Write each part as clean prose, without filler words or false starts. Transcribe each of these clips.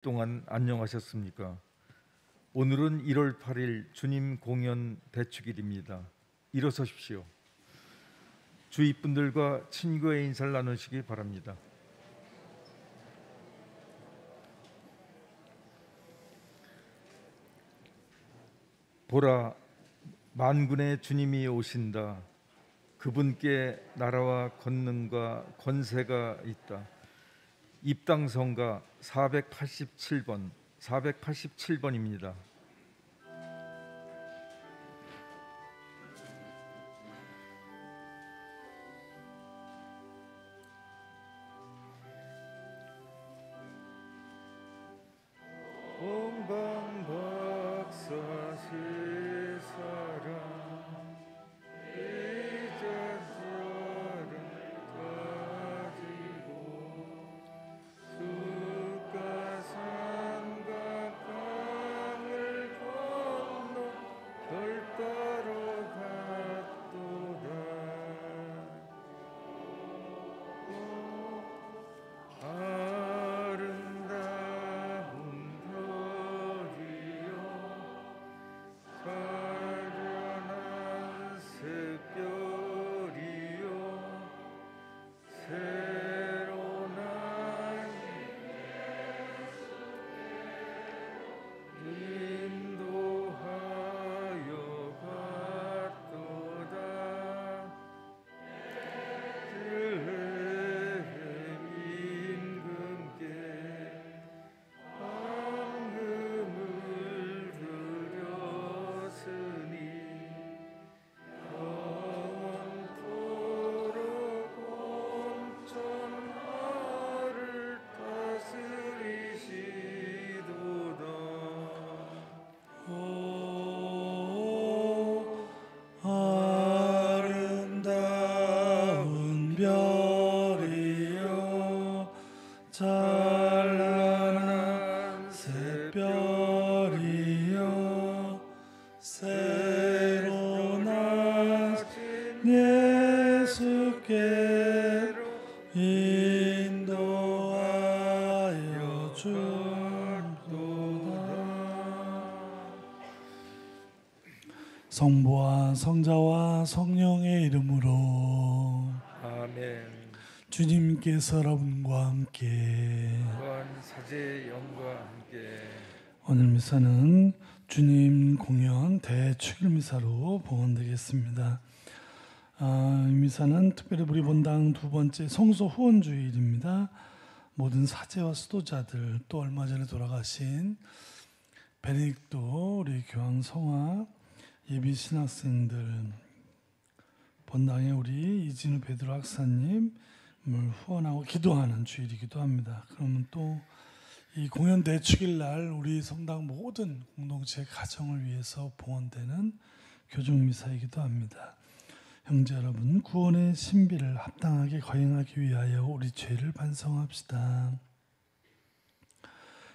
동안 안녕하셨습니까? 오늘은 1월 8일 주님 공연 대축일입니다. 일어서십시오. 주위 분들과 친구의 인사를 나누시기 바랍니다. 보라, 만군의 주님이 오신다. 그분께 나라와 권능과 권세가 있다. 입당성가 487번입니다. 찬란한 새별이여 새로 나신 예수께로 인도하여 주도다. 성부와 성자와 성령의 이름으로 아멘. 주님께서 여러분과 함께 또한 사제의 영과 함께 오늘 미사는 주님 공연 대축일 미사로 봉헌되겠습니다. 이 미사는 특별히 우리 본당 두 번째 성소 후원주일입니다. 모든 사제와 수도자들, 또 얼마 전에 돌아가신 베네딕토 우리 교황 성화 예비 신학생들, 본당에 우리 이진우 베드로 학사님을 후원하고 기도하는 주일이기도 합니다. 그러면 또 이 공연 대축일 날 우리 성당 모든 공동체 가정을 위해서 봉헌되는 교중 미사이기도 합니다. 형제 여러분, 구원의 신비를 합당하게 거행하기 위하여 우리 죄를 반성합시다.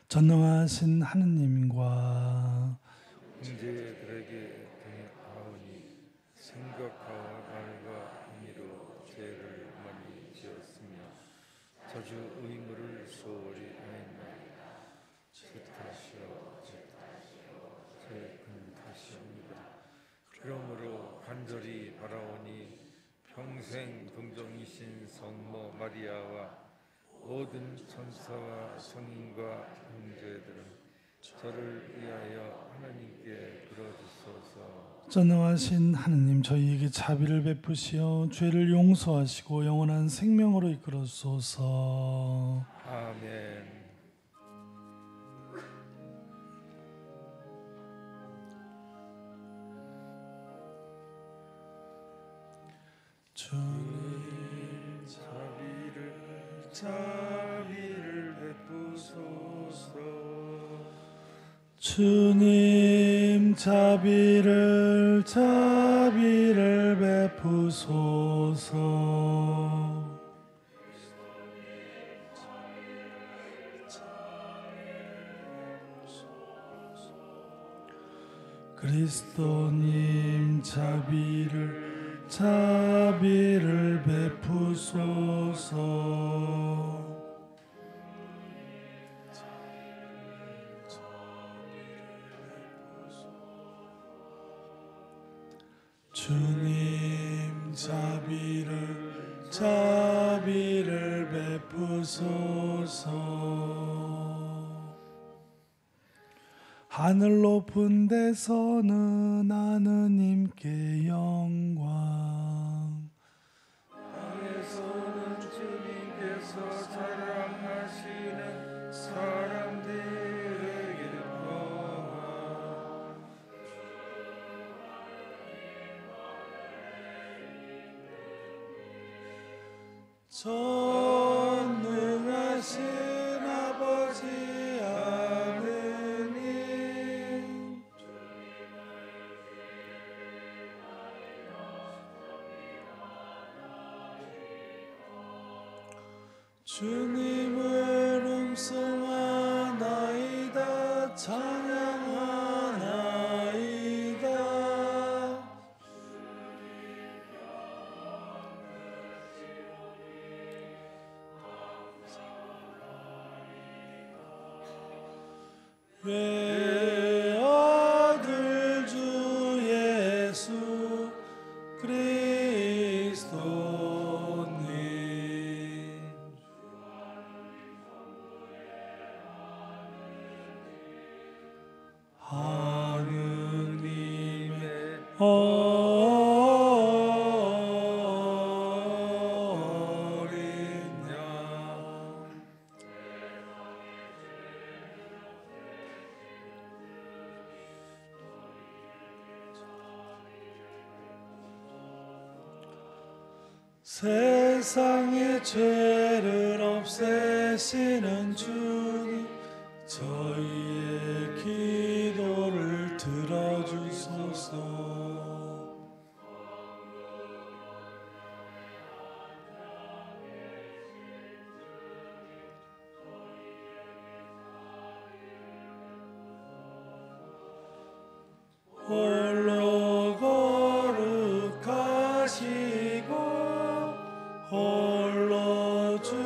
전능하신 하느님과 형제들에게 대하오니 생각과 말과 행위로 죄를 많이 지었으며 자주 의무를 소홀히 하였나이다. 제 큰 탓이옵니다. 그러므로 간절히 바라오니 평생 동정이신 성모 마리아와 모든 천사와 성인과 형제들은 저를 위하여 하나님께 빌어주소서. 전능하신 하느님, 저희에게 자비를 베푸시어 죄를 용서하시고 영원한 생명으로 이끌어주소서. 아멘. 주님 자비를 베푸소서. 주님 자비를 베푸소서. 그리스도님 자비를 베푸소서. 주님 자비를 베푸소서. 하늘 높은 데서는 하느님께 영광, 땅에서는 주님께서 사랑하시는 사람들에게 평화. 전능하신 아버지 하느님, 주님을 음성하나이다, 찬양하나이다. 외아들 주 예수 그리스도님, 하느님의 어린 양, 세상의 죄를 없애시는 주님, 저희의 기도를 들어주소서. 홀로 거룩하시고 홀로 주님이시며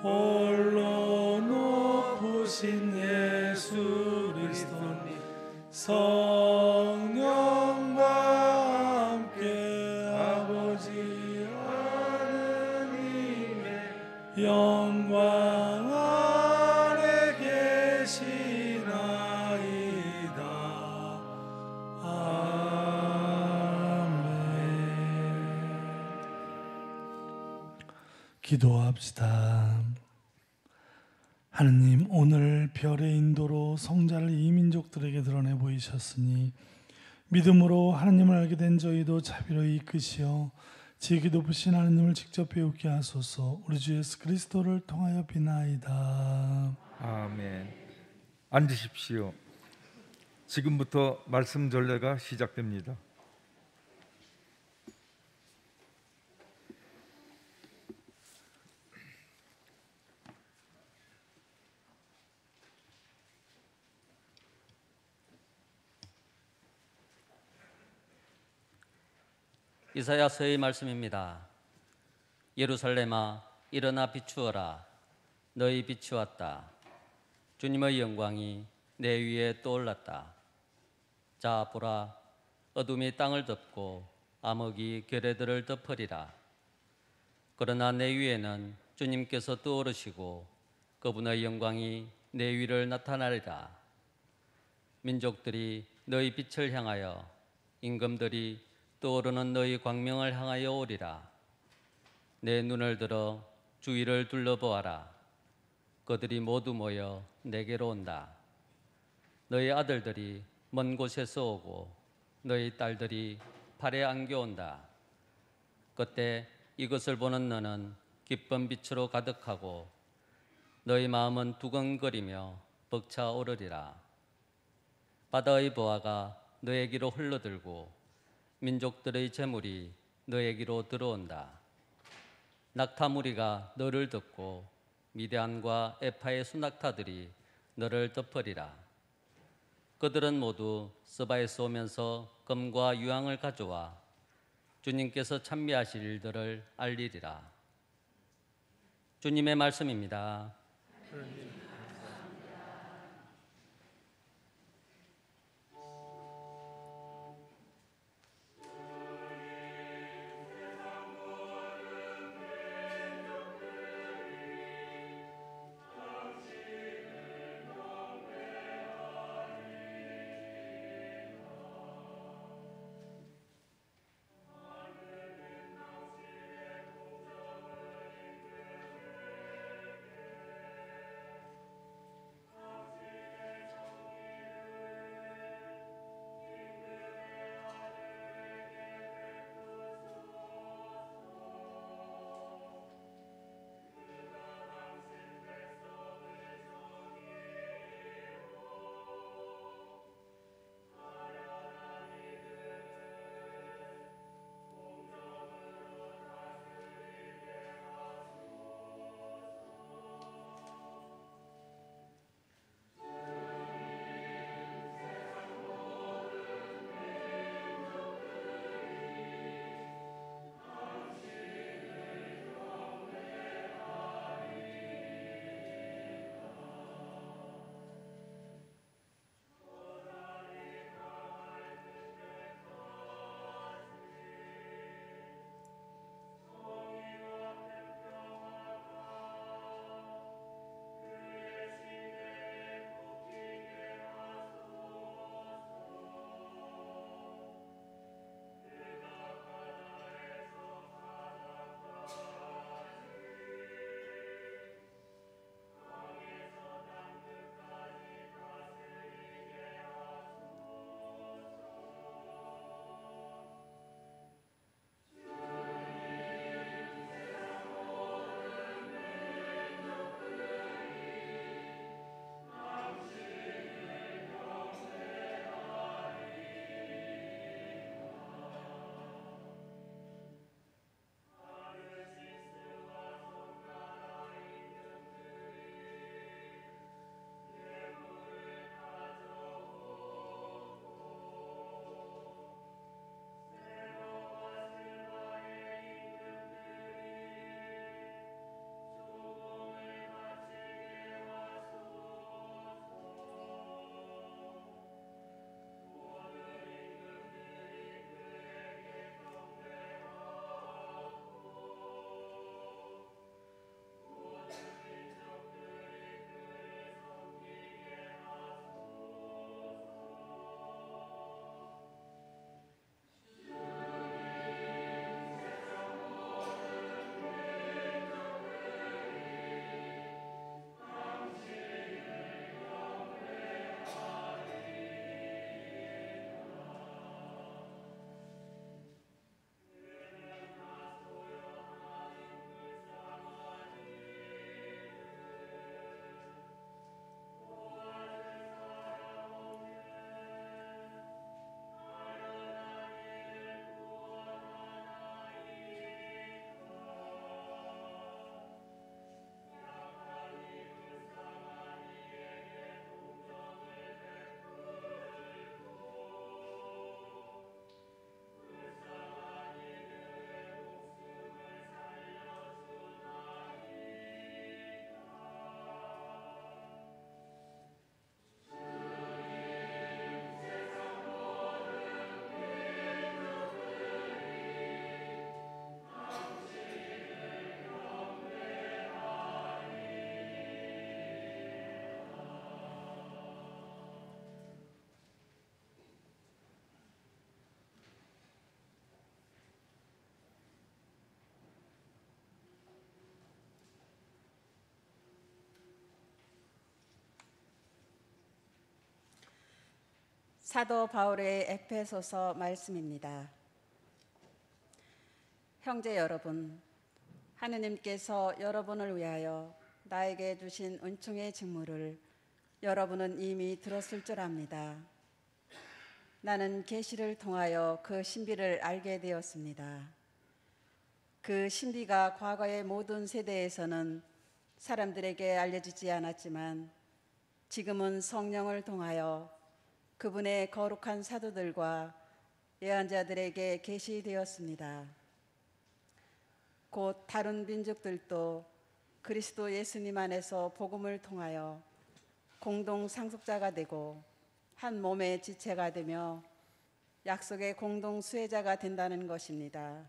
홀로 높으신 예수 그리스도님, 성령과 함께 아버지 하느님의 영광 안에 계시나이다. 아멘. 기도합시다. 하느님, 오늘 별의 인도로 성자를 이민족들에게 드러내 보이셨으니 믿음으로 하느님을 알게 된 저희도 자비로 이끄시어 지혜기 높으신 하느님을 직접 배우게 하소서. 우리 주 예수 그리스도를 통하여 비나이다. 아멘. 앉으십시오. 지금부터 말씀 전례가 시작됩니다. 이사야서의 말씀입니다. 예루살렘아, 일어나 비추어라. 너희 빛이 왔다. 주님의 영광이 내 위에 떠올랐다. 자, 보라, 어둠이 땅을 덮고 암흑이 결의들을 덮으리라. 그러나 내 위에는 주님께서 떠오르시고 그분의 영광이 내 위를 나타나리라. 민족들이 너희 빛을 향하여, 임금들이 떠오르는 너희 광명을 향하여 오리라. 내 눈을 들어 주위를 둘러보아라. 그들이 모두 모여 내게로 온다. 너희 아들들이 먼 곳에서 오고 너희 딸들이 팔에 안겨온다. 그때 이것을 보는 너는 기쁜 빛으로 가득하고 너희 마음은 두근거리며 벅차오르리라. 바다의 보화가 너에게로 흘러들고 민족들의 재물이 너에게로 들어온다. 낙타무리가 너를 덮고 미디안과 에파의 수낙타들이 너를 덮으리라. 그들은 모두 스바에서 오면서 금과 유황을 가져와 주님께서 찬미하실 일들을 알리리라. 주님의 말씀입니다. 사도 바울의 에페소서 말씀입니다. 형제 여러분, 하느님께서 여러분을 위하여 나에게 주신 은총의 직무를 여러분은 이미 들었을 줄 압니다. 나는 계시를 통하여 그 신비를 알게 되었습니다. 그 신비가 과거의 모든 세대에서는 사람들에게 알려지지 않았지만 지금은 성령을 통하여 그분의 거룩한 사도들과 예언자들에게 계시되었습니다. 곧 다른 민족들도 그리스도 예수님 안에서 복음을 통하여 공동 상속자가 되고 한 몸의 지체가 되며 약속의 공동 수혜자가 된다는 것입니다.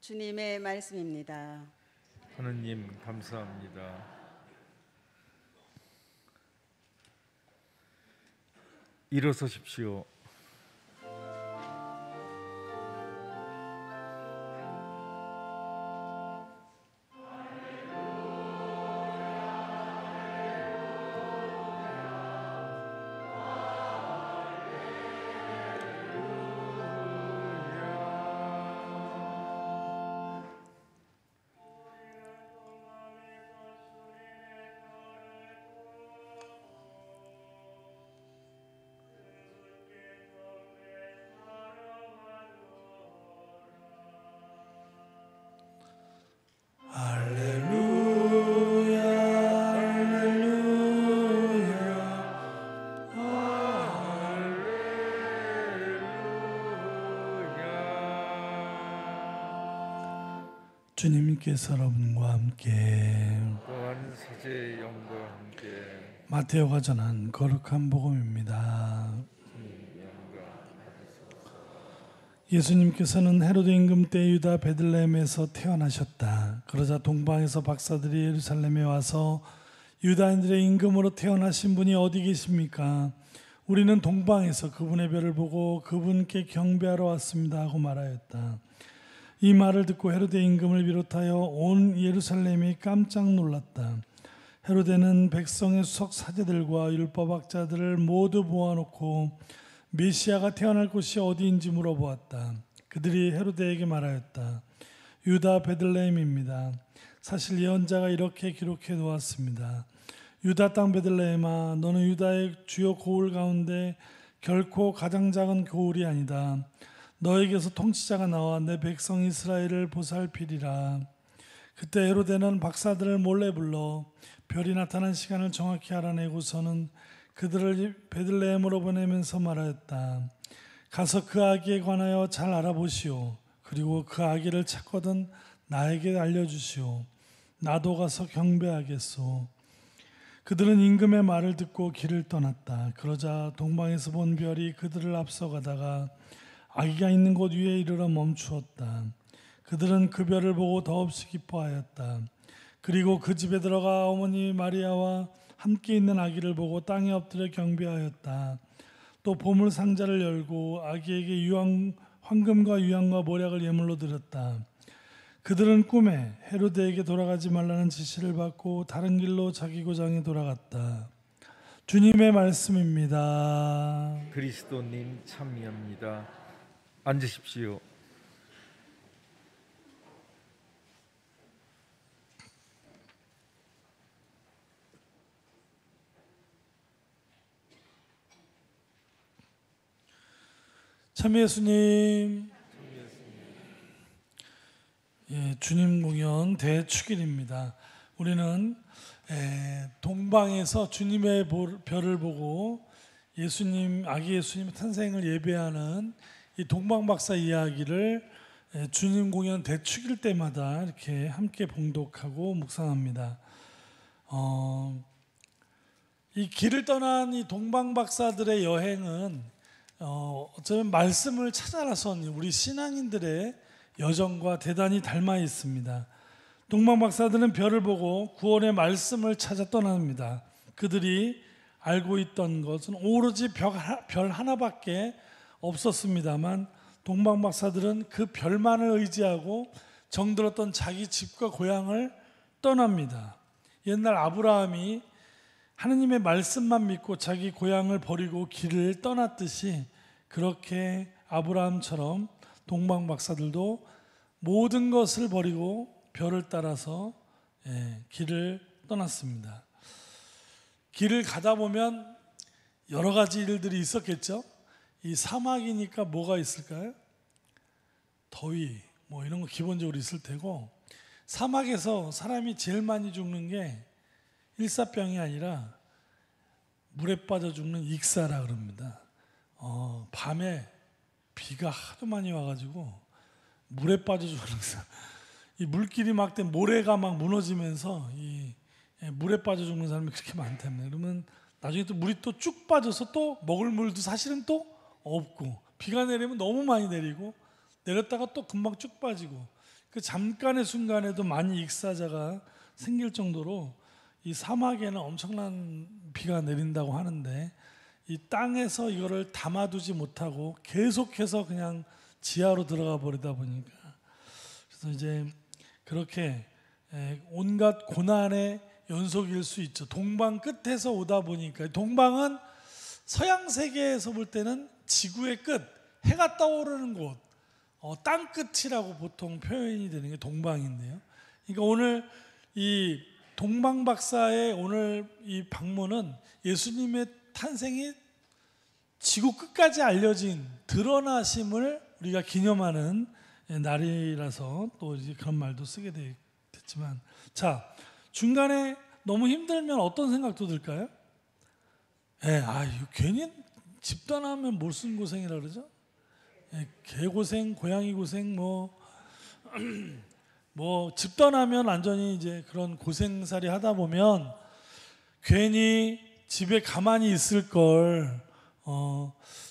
주님의 말씀입니다. 하느님 감사합니다. 일어서십시오. 할렐루야, 할렐루야, 주님께서 여러분과 함께 또한 사제의 영과 함께 마테오가 전한 거룩한 복음입니다. 예수님께서는 헤로데 임금 때 유다 베들레헴에서 태어나셨다. 그러자 동방에서 박사들이 예루살렘에 와서 유다인들의 임금으로 태어나신 분이 어디 계십니까? 우리는 동방에서 그분의 별을 보고 그분께 경배하러 왔습니다 하고 말하였다. 이 말을 듣고 헤로데 임금을 비롯하여 온 예루살렘이 깜짝 놀랐다. 헤로데는 백성의 수석 사제들과 율법학자들을 모두 모아놓고 메시아가 태어날 곳이 어디인지 물어보았다. 그들이 헤로데에게 말하였다. 유다 베들레헴입니다. 사실 예언자가 이렇게 기록해 놓았습니다. 유다 땅 베들레헴아, 너는 유다의 주요 고을 가운데 결코 가장 작은 고을이 아니다. 너에게서 통치자가 나와 내 백성 이스라엘을 보살피리라. 그때 헤로데는 박사들을 몰래 불러 별이 나타난 시간을 정확히 알아내고서는 그들을 베들레헴으로 보내면서 말하였다. 가서 그 아기에 관하여 잘 알아보시오. 그리고 그 아기를 찾거든 나에게 알려주시오. 나도 가서 경배하겠소. 그들은 임금의 말을 듣고 길을 떠났다. 그러자 동방에서 본 별이 그들을 앞서가다가 아기가 있는 곳 위에 이르러 멈추었다. 그들은 그 별을 보고 더없이 기뻐하였다. 그리고 그 집에 들어가 어머니 마리아와 함께 있는 아기를 보고 땅에 엎드려 경배하였다. 또 보물 상자를 열고 아기에게 황금과 유향과 모략을 예물로 드렸다. 그들은 꿈에 헤로데에게 돌아가지 말라는 지시를 받고 다른 길로 자기 고장에 돌아갔다. 주님의 말씀입니다. 그리스도님 참여합니다. 앉으십시오. 참 예수님, 주님 공연 대축일입니다. 우리는 동방에서 주님의 별을 보고 아기 예수님의 탄생을 예배하는 이 동방박사 이야기를 주님 공연 대축일 때마다 이렇게 함께 봉독하고 묵상합니다. 이 길을 떠난 이 동방박사들의 여행은 어쩌면 말씀을 찾아 나선 우리 신앙인들의 여정과 대단히 닮아 있습니다. 동방박사들은 별을 보고 구원의 말씀을 찾아 떠납니다. 그들이 알고 있던 것은 오로지 별 하나밖에 없었습니다만 동방박사들은 그 별만을 의지하고 정들었던 자기 집과 고향을 떠납니다. 옛날 아브라함이 하느님의 말씀만 믿고 자기 고향을 버리고 길을 떠났듯이 그렇게 아브라함처럼 동방 박사들도 모든 것을 버리고 별을 따라서 길을 떠났습니다. 길을 가다 보면 여러 가지 일들이 있었겠죠. 이 사막이니까 뭐가 있을까요? 더위 뭐 이런 거 기본적으로 있을 테고, 사막에서 사람이 제일 많이 죽는 게 일사병이 아니라 물에 빠져 죽는 익사라 그럽니다. 밤에 비가 하도 많이 와가지고 물에 빠져 죽는 이 물길이 막 된 모래가 막 무너지면서 이 물에 빠져 죽는 사람이 그렇게 많답니다. 그러면 나중에 또 물이 또 쭉 빠져서 또 먹을 물도 사실은 또 없고, 비가 내리면 너무 많이 내리고 내렸다가 또 금방 쭉 빠지고, 그 잠깐의 순간에도 많이 익사자가 생길 정도로 이 사막에는 엄청난 비가 내린다고 하는데, 이 땅에서 이거를 담아두지 못하고 계속해서 그냥 지하로 들어가 버리다 보니까, 그래서 이제 그렇게 온갖 고난의 연속일 수 있죠. 동방 끝에서 오다 보니까, 동방은 서양 세계에서 볼 때는 지구의 끝, 해가 떠오르는 곳, 땅 끝이라고 보통 표현이 되는 게 동방인데요. 그러니까 오늘 이 동방 박사의 오늘 이 방문은 예수님의 탄생이 지구 끝까지 알려진 드러나심을 우리가 기념하는 날이라서 또 이제 그런 말도 쓰게 됐지만, 자, 중간에 너무 힘들면 어떤 생각도 들까요? 괜히 집 떠나면 몰순 고생이라 그러죠. 개고생, 고양이 고생, 집 떠나면 완전히 이제 그런 고생살이 하다 보면 괜히 집에 가만히 있을 걸,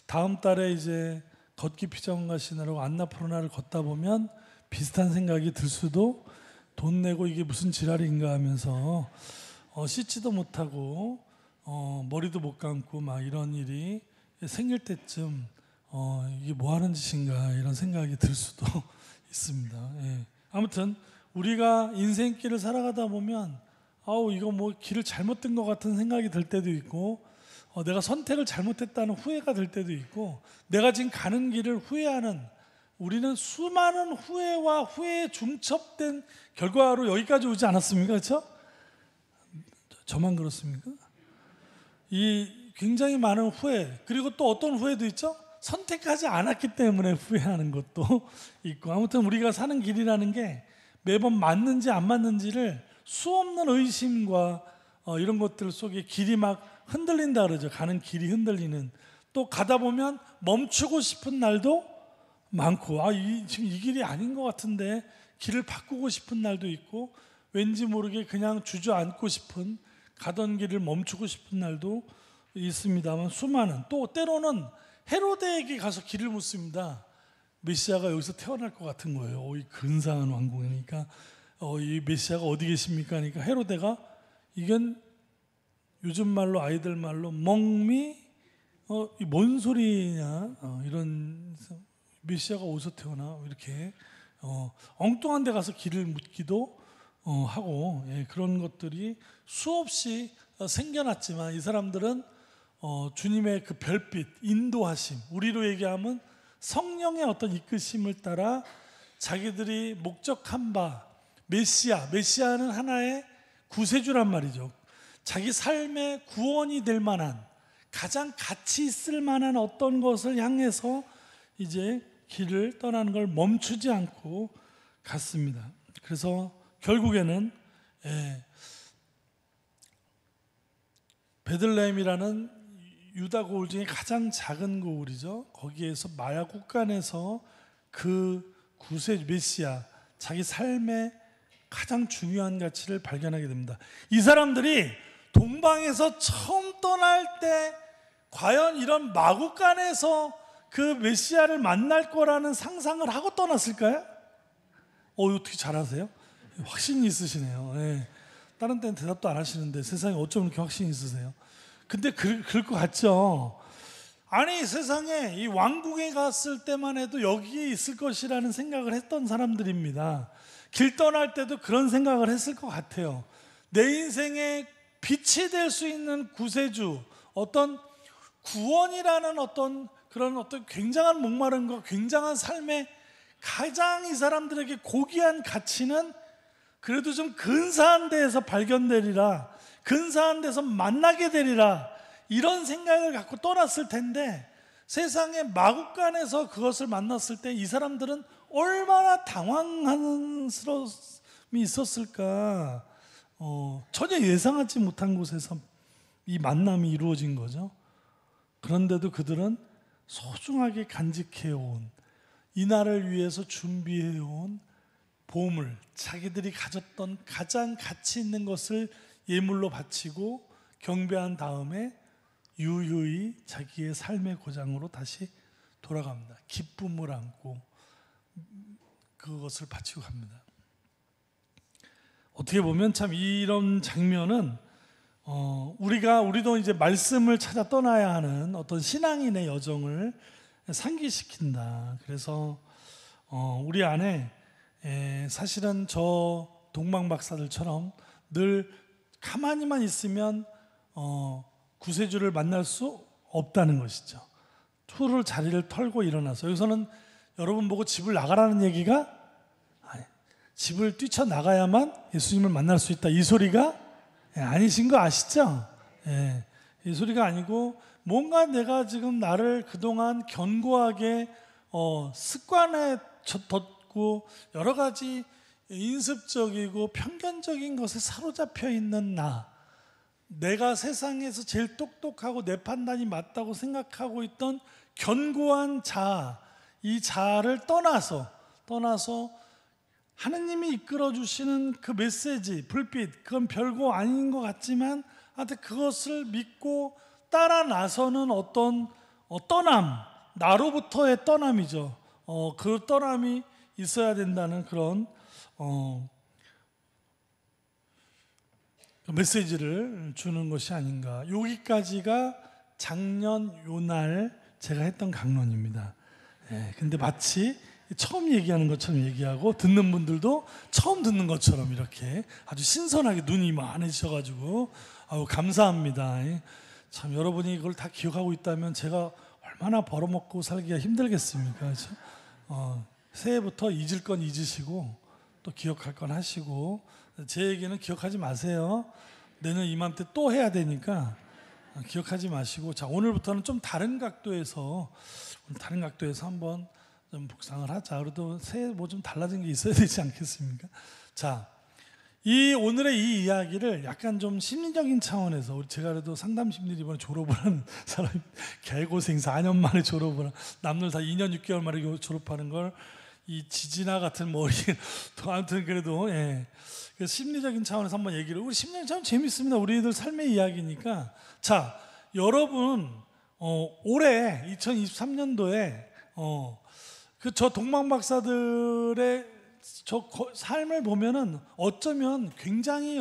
다음 달에 이제 걷기 피정 가시느라고 안나푸르나를 걷다 보면 비슷한 생각이 들 수도, 돈 내고 이게 무슨 지랄인가 하면서 씻지도 못하고 머리도 못 감고 막 이런 일이 생길 때쯤 이게 뭐 하는 짓인가 이런 생각이 들 수도 있습니다. 아무튼 우리가 인생길을 살아가다 보면 이거 뭐 길을 잘못 든 것 같은 생각이 들 때도 있고, 내가 선택을 잘못했다는 후회가 들 때도 있고, 내가 지금 가는 길을 후회하는, 우리는 수많은 후회와 후회에 중첩된 결과로 여기까지 오지 않았습니까? 그렇죠? 저만 그렇습니까? 이 굉장히 많은 후회, 그리고 또 어떤 후회도 있죠? 선택하지 않았기 때문에 후회하는 것도 있고, 아무튼 우리가 사는 길이라는 게 매번 맞는지 안 맞는지를 수없는 의심과 이런 것들 속에 길이 막 흔들린다 그러죠. 가는 길이 흔들리는. 또 가다 보면 멈추고 싶은 날도 많고, 지금 이 길이 아닌 것 같은데 길을 바꾸고 싶은 날도 있고, 왠지 모르게 그냥 주저앉고 싶은, 가던 길을 멈추고 싶은 날도 있습니다만, 수많은, 또 때로는 헤로데에게 가서 길을 묻습니다. 메시아가 여기서 태어날 것 같은 거예요. 이 근사한 왕궁이니까 이 메시아가 어디 계십니까? 그러니까 헤로데가, 이건 요즘 말로, 아이들 말로 멍미, 뭔 소리냐, 이런, 메시아가 어디서 태어나, 이렇게 엉뚱한 데 가서 길을 묻기도 하고, 그런 것들이 수없이 생겨났지만, 이 사람들은 주님의 그 별빛, 인도하심, 우리로 얘기하면 성령의 어떤 이끄심을 따라 자기들이 목적한 바, 메시아는 하나의 구세주란 말이죠. 자기 삶의 구원이 될 만한, 가장 가치 있을 만한 어떤 것을 향해서 이제 길을 떠나는 걸 멈추지 않고 갔습니다. 그래서 결국에는 베들레헴이라는 유다 고을 중에 가장 작은 고을이죠. 거기에서 마야국간에서 그 구세 메시아, 자기 삶의 가장 중요한 가치를 발견하게 됩니다. 이 사람들이 동방에서 처음 떠날 때 과연 이런 마국간에서 그 메시아를 만날 거라는 상상을 하고 떠났을까요? 어떻게 잘하세요? 확신이 있으시네요. 다른 때는 대답도 안 하시는데 세상에 어쩜 이렇게 확신이 있으세요? 근데 그럴 것 같죠? 아니, 세상에 이 왕궁에 갔을 때만 해도 여기에 있을 것이라는 생각을 했던 사람들입니다. 길 떠날 때도 그런 생각을 했을 것 같아요. 내 인생의 빛이 될 수 있는 구세주, 어떤 구원이라는 어떤 그런 어떤 굉장한 목마름과 굉장한 삶의 가장 이 사람들에게 고귀한 가치는 그래도 좀 근사한 데에서 발견되리라, 근사한 데서 만나게 되리라, 이런 생각을 갖고 떠났을 텐데, 세상의 마국간에서 그것을 만났을 때 이 사람들은 얼마나 당황스러움이 있었을까. 전혀 예상하지 못한 곳에서 이 만남이 이루어진 거죠. 그런데도 그들은 소중하게 간직해온, 이날을 위해서 준비해온 보물, 자기들이 가졌던 가장 가치 있는 것을 예물로 바치고 경배한 다음에 유유히 자기의 삶의 고장으로 다시 돌아갑니다. 기쁨을 안고 그것을 바치고 갑니다. 어떻게 보면 참 이런 장면은 우리도 이제 말씀을 찾아 떠나야 하는 어떤 신앙인의 여정을 상기시킨다. 그래서 우리 안에 사실은 저 동방 박사들처럼 늘 가만히만 있으면 구세주를 만날 수 없다는 것이죠. 투를 자리를 털고 일어나서, 여기서는 여러분 보고 집을 나가라는 얘기가 집을 뛰쳐나가야만 예수님을 만날 수 있다, 이 소리가 아니신 거 아시죠? 이 소리가 아니고 뭔가 내가 지금 나를 그동안 견고하게 습관에 뒀고 여러 가지 인습적이고 편견적인 것에 사로잡혀 있는 내가 세상에서 제일 똑똑하고 내 판단이 맞다고 생각하고 있던 견고한 자아, 이 자아를 떠나서 하느님이 이끌어 주시는 그 메시지, 불빛, 그건 별거 아닌 것 같지만 하여튼 그것을 믿고 따라 나서는 어떤 떠남, 나로부터의 떠남이죠. 그 떠남이 있어야 된다는 그런 메시지를 주는 것이 아닌가. 여기까지가 작년 요날 제가 했던 강론입니다. 근데 마치 처음 얘기하는 것처럼 얘기하고 듣는 분들도 처음 듣는 것처럼 이렇게 아주 신선하게 눈이 많으셔가지고 감사합니다. 참 여러분이 이걸 다 기억하고 있다면 제가 얼마나 벌어먹고 살기가 힘들겠습니까? 그렇죠? 새해부터 잊을 건 잊으시고 또 기억할 건 하시고, 제 얘기는 기억하지 마세요. 내년 이맘때 또 해야 되니까 기억하지 마시고, 자, 오늘부터는 좀 다른 각도에서 한번 좀 묵상을 하자. 그래도 새해 뭐 좀 달라진 게 있어야 되지 않겠습니까? 자, 오늘의 이 이야기를 약간 좀 심리적인 차원에서, 제가 그래도 상담 심리를 이번에 졸업을 한 사람이, 개고생 4년 만에 졸업을 한, 남들 다 2년 6개월 만에 졸업하는 걸 이 지지나 같은 머리, 또 아무튼 그래도 그래서 심리적인 차원에서 한번 얘기를, 우리 심리적인 차원 재밌습니다. 우리들 삶의 이야기니까. 자, 여러분 올해 2023년도에 저 동방 박사들의 저 삶을 보면은 어쩌면 굉장히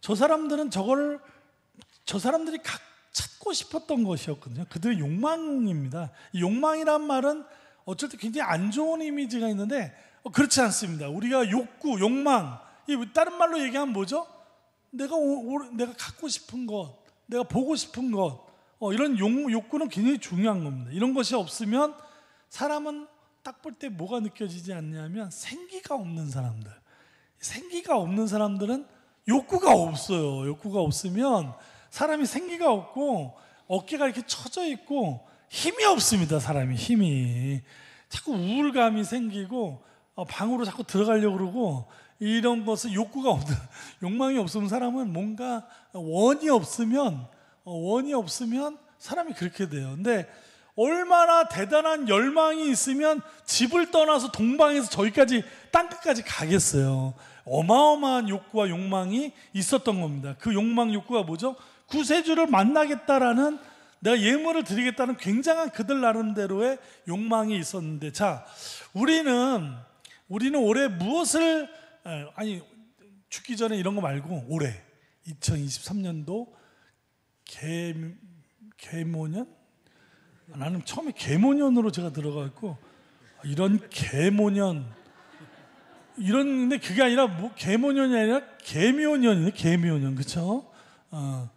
저 사람들은 저 사람들이 찾고 싶었던 것이었거든요. 그들의 욕망입니다. 이 욕망이란 말은 어쩔 때 굉장히 안 좋은 이미지가 있는데 그렇지 않습니다. 우리가 욕망, 다른 말로 얘기하면 뭐죠? 내가 갖고 싶은 것, 내가 보고 싶은 것, 이런 욕구는 굉장히 중요한 겁니다. 이런 것이 없으면 사람은 딱 볼 때 뭐가 느껴지지 않냐면 생기가 없는 사람들은 욕구가 없어요. 욕구가 없으면 사람이 생기가 없고 어깨가 이렇게 처져 있고 힘이 없습니다. 사람이 힘이 자꾸 우울감이 생기고 방으로 자꾸 들어가려고 그러고, 이런 것은 욕망이 없으면 사람은 뭔가 원이 없으면 사람이 그렇게 돼요. 근데 얼마나 대단한 열망이 있으면 집을 떠나서 동방에서 저기까지 땅끝까지 가겠어요. 어마어마한 욕구와 욕망이 있었던 겁니다. 그 욕구가 뭐죠? 구세주를 만나겠다라는, 내가 예물을 드리겠다는 굉장한 그들 나름대로의 욕망이 있었는데, 자, 우리는 올해 무엇을, 죽기 전에 이런 거 말고 올해 2023년도 개모년? 나는 처음에 개모년으로 제가 들어갔고, 이런 개모년, 근데 그게 아니라 개모년이 아니라 개묘년이네. 개묘년, 그렇죠?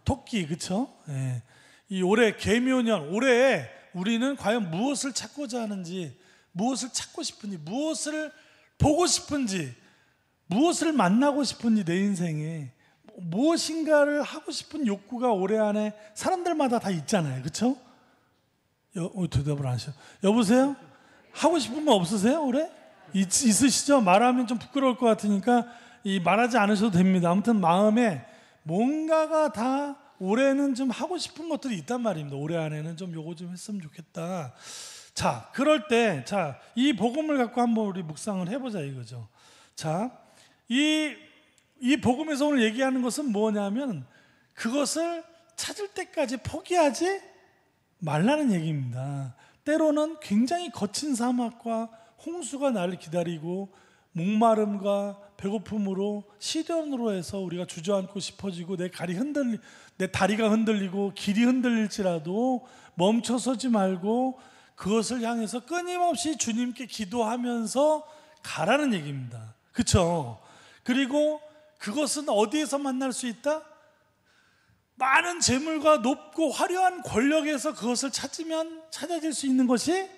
토끼, 그렇죠? 예. 이 올해 계묘년, 올해에 우리는 과연 무엇을 찾고자 하는지, 무엇을 찾고 싶은지, 무엇을 보고 싶은지, 무엇을 만나고 싶은지, 내 인생에 무엇인가를 하고 싶은 욕구가 올해 안에 사람들마다 다 있잖아요, 그렇죠? 대답을 안 하셔. 여보세요? 하고 싶은 거 없으세요, 올해? 있으시죠? 말하면 좀 부끄러울 것 같으니까 말하지 않으셔도 됩니다. 아무튼 마음에 뭔가가 다 올해는 좀 하고 싶은 것들이 있단 말입니다. 올해 안에는 좀 요거 좀 했으면 좋겠다. 자, 그럴 때, 자, 이 복음을 갖고 한번 우리 묵상을 해보자 이거죠. 자, 이 복음에서 오늘 얘기하는 것은 뭐냐면 그것을 찾을 때까지 포기하지 말라는 얘기입니다. 때로는 굉장히 거친 사막과 홍수가 나를 기다리고 목마름과 배고픔으로 시련으로 해서 우리가 주저앉고 싶어지고 내 다리가 흔들리고 길이 흔들릴지라도 멈춰서지 말고 그것을 향해서 끊임없이 주님께 기도하면서 가라는 얘기입니다. 그렇죠? 그리고 그것은 어디에서 만날 수 있다? 많은 재물과 높고 화려한 권력에서 그것을 찾으면 찾아질 수 있는 것이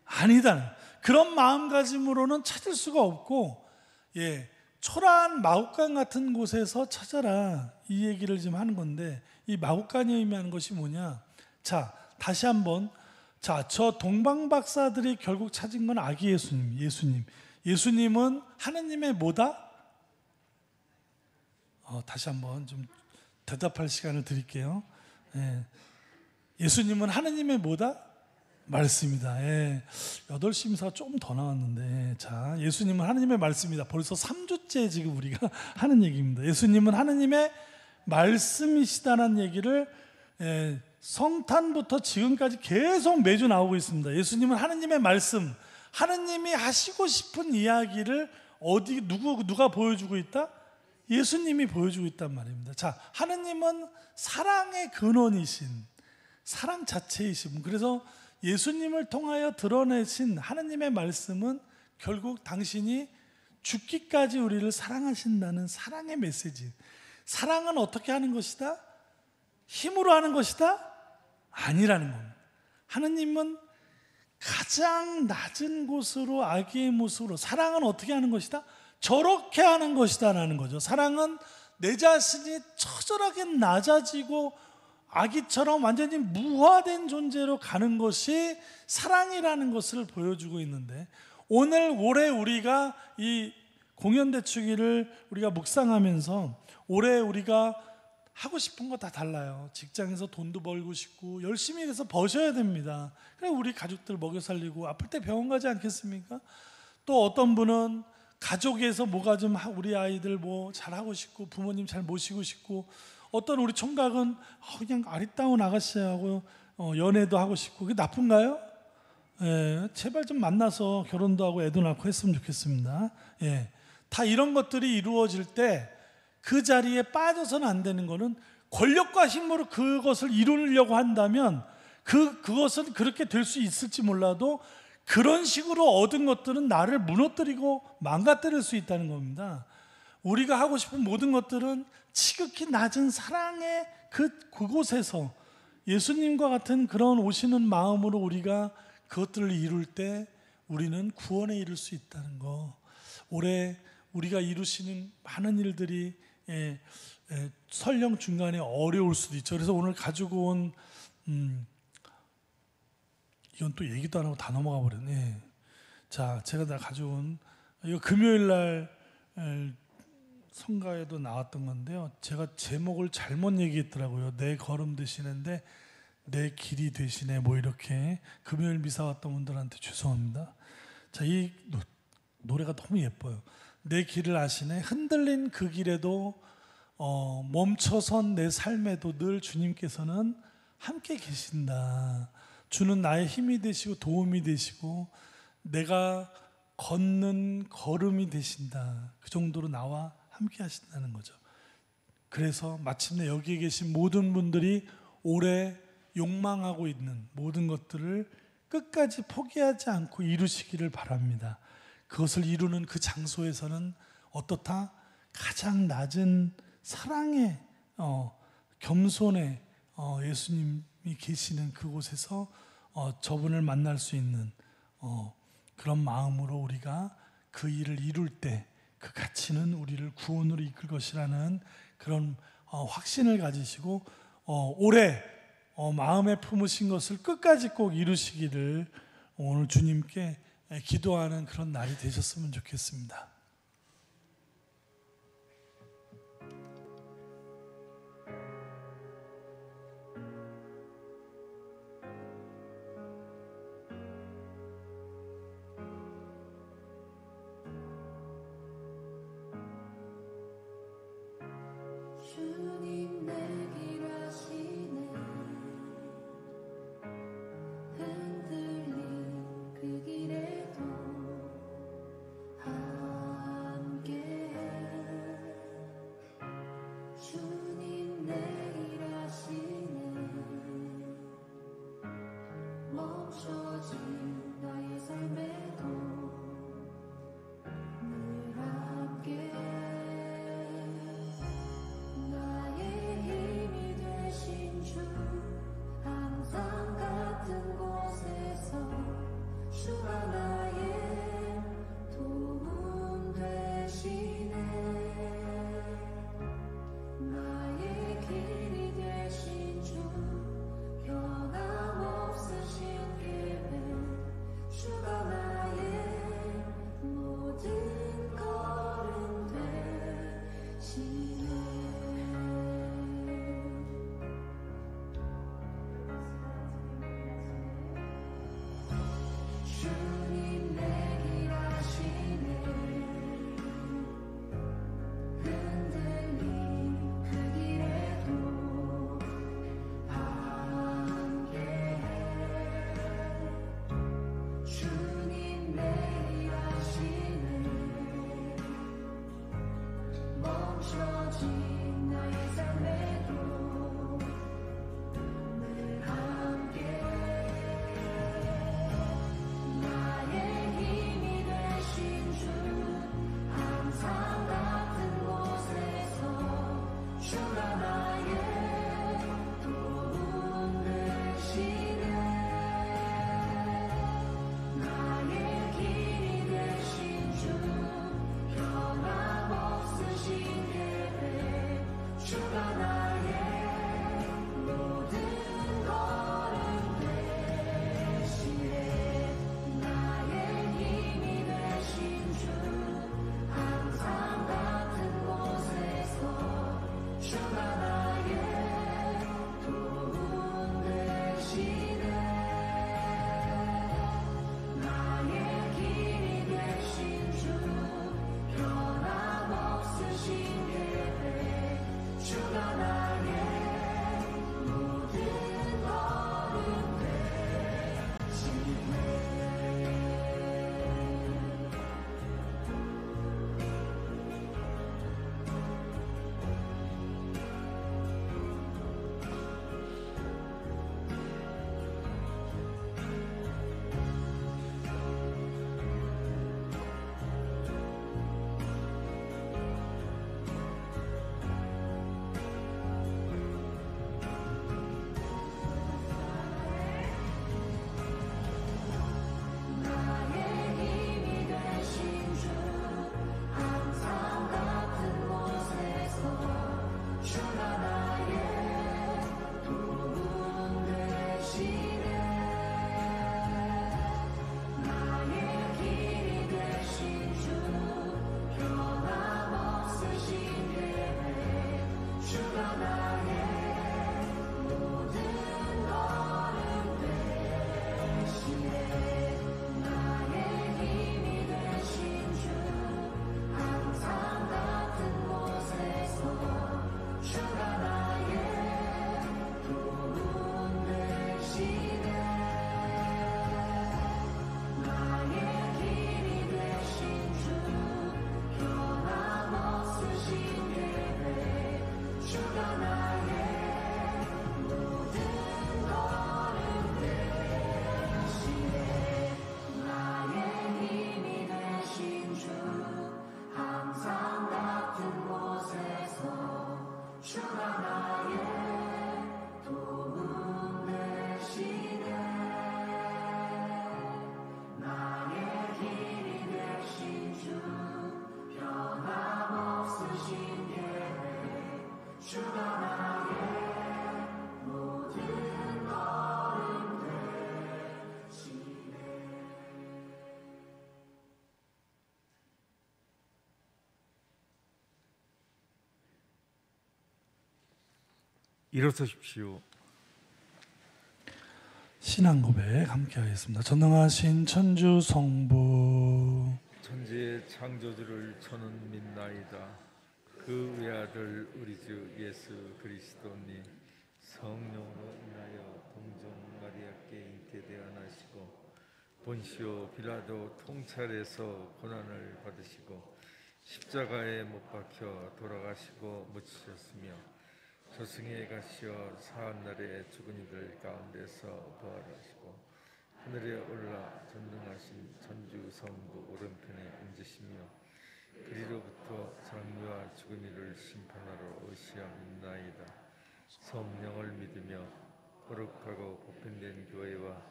아니다. 그런 마음가짐으로는 찾을 수가 없고, 초라한 마국간 같은 곳에서 찾아라, 이 얘기를 지금 하는 건데, 이 마국간이 의미하는 것이 뭐냐? 자, 다시 한번, 자, 저 동방 박사들이 결국 찾은 건 아기 예수님. 예수님은 하느님의 뭐다? 다시 한번 좀 대답할 시간을 드릴게요. 예수님은 하느님의 뭐다? 말씀이다. 8시 임사가 좀 더 나왔는데, 자, 예수님은 하느님의 말씀이다. 벌써 3주째 지금 우리가 하는 얘기입니다. 예수님은 하느님의 말씀이시다는 얘기를 성탄부터 지금까지 계속 매주 나오고 있습니다. 예수님은 하느님의 말씀, 하느님이 하시고 싶은 이야기를 누가 보여주고 있다? 예수님이 보여주고 있단 말입니다. 자, 하느님은 사랑의 근원이신, 사랑 자체이신, 그래서 예수님을 통하여 드러내신 하느님의 말씀은 결국 당신이 죽기까지 우리를 사랑하신다는 사랑의 메시지. 사랑은 어떻게 하는 것이다? 힘으로 하는 것이다? 아니라는 겁니다. 하느님은 가장 낮은 곳으로 아기의 모습으로, 사랑은 어떻게 하는 것이다? 저렇게 하는 것이다 라는 거죠. 사랑은 내 자신이 처절하게 낮아지고 아기처럼 완전히 무화된 존재로 가는 것이 사랑이라는 것을 보여주고 있는데, 올해 우리가 이 공연대축일을 우리가 묵상하면서 올해 우리가 하고 싶은 거 다 달라요. 직장에서 돈도 벌고 싶고 열심히 해서 버셔야 됩니다. 그래 우리 가족들 먹여 살리고 아플 때 병원 가지 않겠습니까? 또 어떤 분은 가족에서 뭐가 좀 우리 아이들 뭐 잘하고 싶고 부모님 잘 모시고 싶고, 어떤 우리 총각은 그냥 아리따운 아가씨하고 연애도 하고 싶고, 그게 나쁜가요? 제발 좀 만나서 결혼도 하고 애도 낳고 했으면 좋겠습니다. 다 이런 것들이 이루어질 때 그 자리에 빠져서는 안 되는 거는, 권력과 힘으로 그것을 이루려고 한다면 그것은 그렇게 될 수 있을지 몰라도 그런 식으로 얻은 것들은 나를 무너뜨리고 망가뜨릴 수 있다는 겁니다. 우리가 하고 싶은 모든 것들은 지극히 낮은 사랑의 그곳에서 예수님과 같은 그런 오시는 마음으로 우리가 그것들을 이룰 때 우리는 구원에 이룰 수 있다는 거. 올해 우리가 이루시는 많은 일들이 설령 중간에 어려울 수도 있죠. 그래서 오늘 가지고 온 이건 또 얘기도 안 하고 다 넘어가 버렸네. 자, 제가 다 가져온 이거 금요일 날 성가에도 나왔던 건데요. 제가 제목을 잘못 얘기했더라고요. 내 걸음 되시는데 내 길이 되시네, 뭐 이렇게. 금요일 미사 왔던 분들한테 죄송합니다. 자, 이 노래가 너무 예뻐요. 내 길을 아시네. 흔들린 그 길에도 멈춰선 내 삶에도 늘 주님께서는 함께 계신다. 주는 나의 힘이 되시고 도움이 되시고 내가 걷는 걸음이 되신다. 그 정도로 나와 함께 하신다는 거죠. 그래서 마침내 여기에 계신 모든 분들이 올해 욕망하고 있는 모든 것들을 끝까지 포기하지 않고 이루시기를 바랍니다. 그것을 이루는 그 장소에서는 어떻다? 가장 낮은 사랑의 겸손에 예수님이 계시는 그곳에서 저분을 만날 수 있는 그런 마음으로 우리가 그 일을 이룰 때 그 가치는 우리를 구원으로 이끌 것이라는 그런 확신을 가지시고 올해 마음에 품으신 것을 끝까지 꼭 이루시기를 오늘 주님께 기도하는 그런 날이 되셨으면 좋겠습니다. 주님 내길 하시네 흔들린 그 길에도 일어서십시오. 신앙 고백 함께 하겠습니다. 전능하신 천주 성부 천지의 창조주를 저는 믿나이다. 그 외아들 우리 주 예수 그리스도니 성령으로 인하여 동정 마리아께 잉태되어 나시고 본시오 빌라도 통찰에서 고난을 받으시고 십자가에 못 박혀 돌아가시고 묻히셨으며 저승에 가시어 사흘날에 죽은 이들 가운데서 부활하시고 하늘에 올라 전능하신 천주 성부 오른편에 앉으시며 그리로부터 장미와 죽은 이를 심판하러 오시옵나이다. 성령을 믿으며 거룩하고 보편된 교회와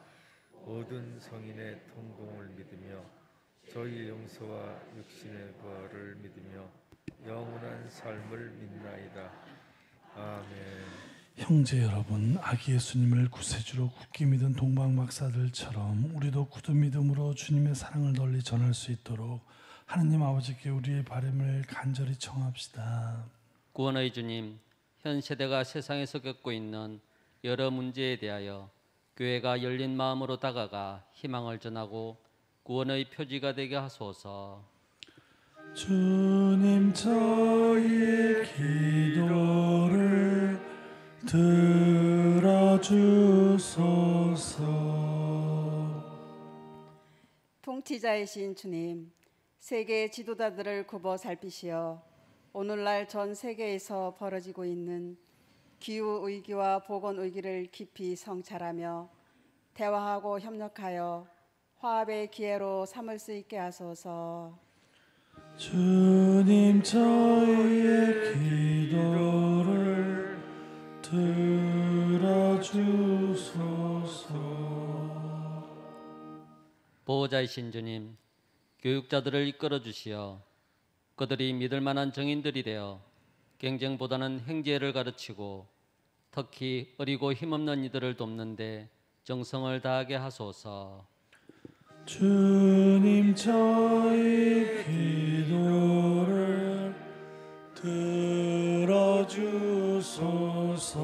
모든 성인의 통공을 믿으며 저희 용서와 육신의 부활을 믿으며 영원한 삶을 믿나이다. 아멘. 형제 여러분, 아기 예수님을 구세주로 굳게 믿은 동방 박사들처럼 우리도 굳은 믿음으로 주님의 사랑을 널리 전할 수 있도록 하느님 아버지께 우리의 바람을 간절히 청합시다. 구원의 주님, 현 세대가 세상에서 겪고 있는 여러 문제에 대하여 교회가 열린 마음으로 다가가 희망을 전하고 구원의 표지가 되게 하소서. 주님 저희의 기도를 들어주소서. 통치자이신 주님, 세계 지도자들을 굽어 살피시어 오늘날 전 세계에서 벌어지고 있는 기후 위기와 보건 위기를 깊이 성찰하며 대화하고 협력하여 화합의 기회로 삼을 수 있게 하소서. 주님 저희의 기도를 들어주소서. 보호자이신 주님, 교육자들을 이끌어 주시어 그들이 믿을 만한 정인들이 되어 경쟁보다는 행제를 가르치고 특히 어리고 힘없는 이들을 돕는 데 정성을 다하게 하소서. 주님 저희 기도를 들어주소서.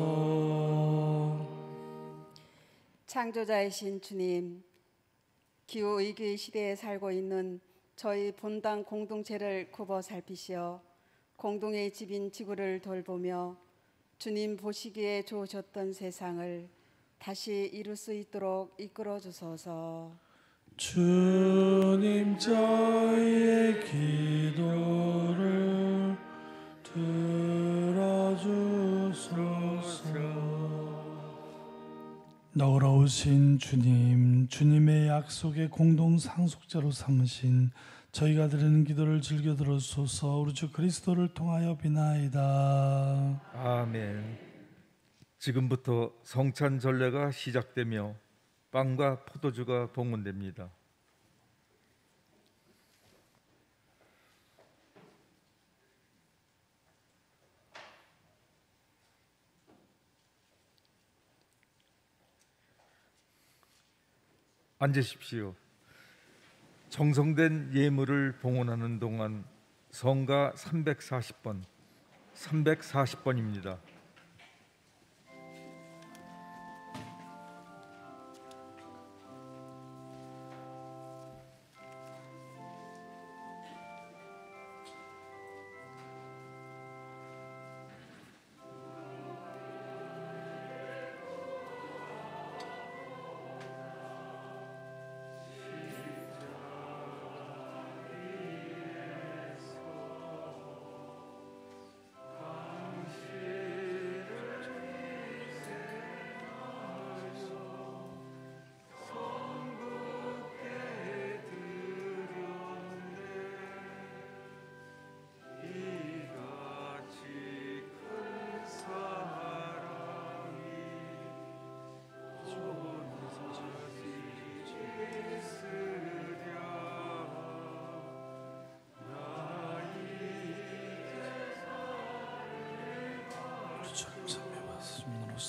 창조자이신 주님, 기후 위기 시대에 살고 있는 저희 본당 공동체를 굽어 살피시어 공동의 집인 지구를 돌보며 주님 보시기에 좋으셨던 세상을 다시 이룰 수 있도록 이끌어 주소서. 주님 저희의 기도를 들어주소서. 너그러우신 주님, 주님의 약속의 공동 상속자로 삼으신 저희가 드리는 기도를 즐겨 들어주소서. 우리 주 그리스도를 통하여 비나이다. 아멘. 지금부터 성찬 전례가 시작되며 빵과 포도주가 봉헌됩니다. 앉으십시오. 정성된 예물을 봉헌하는 동안 성가 340번입니다.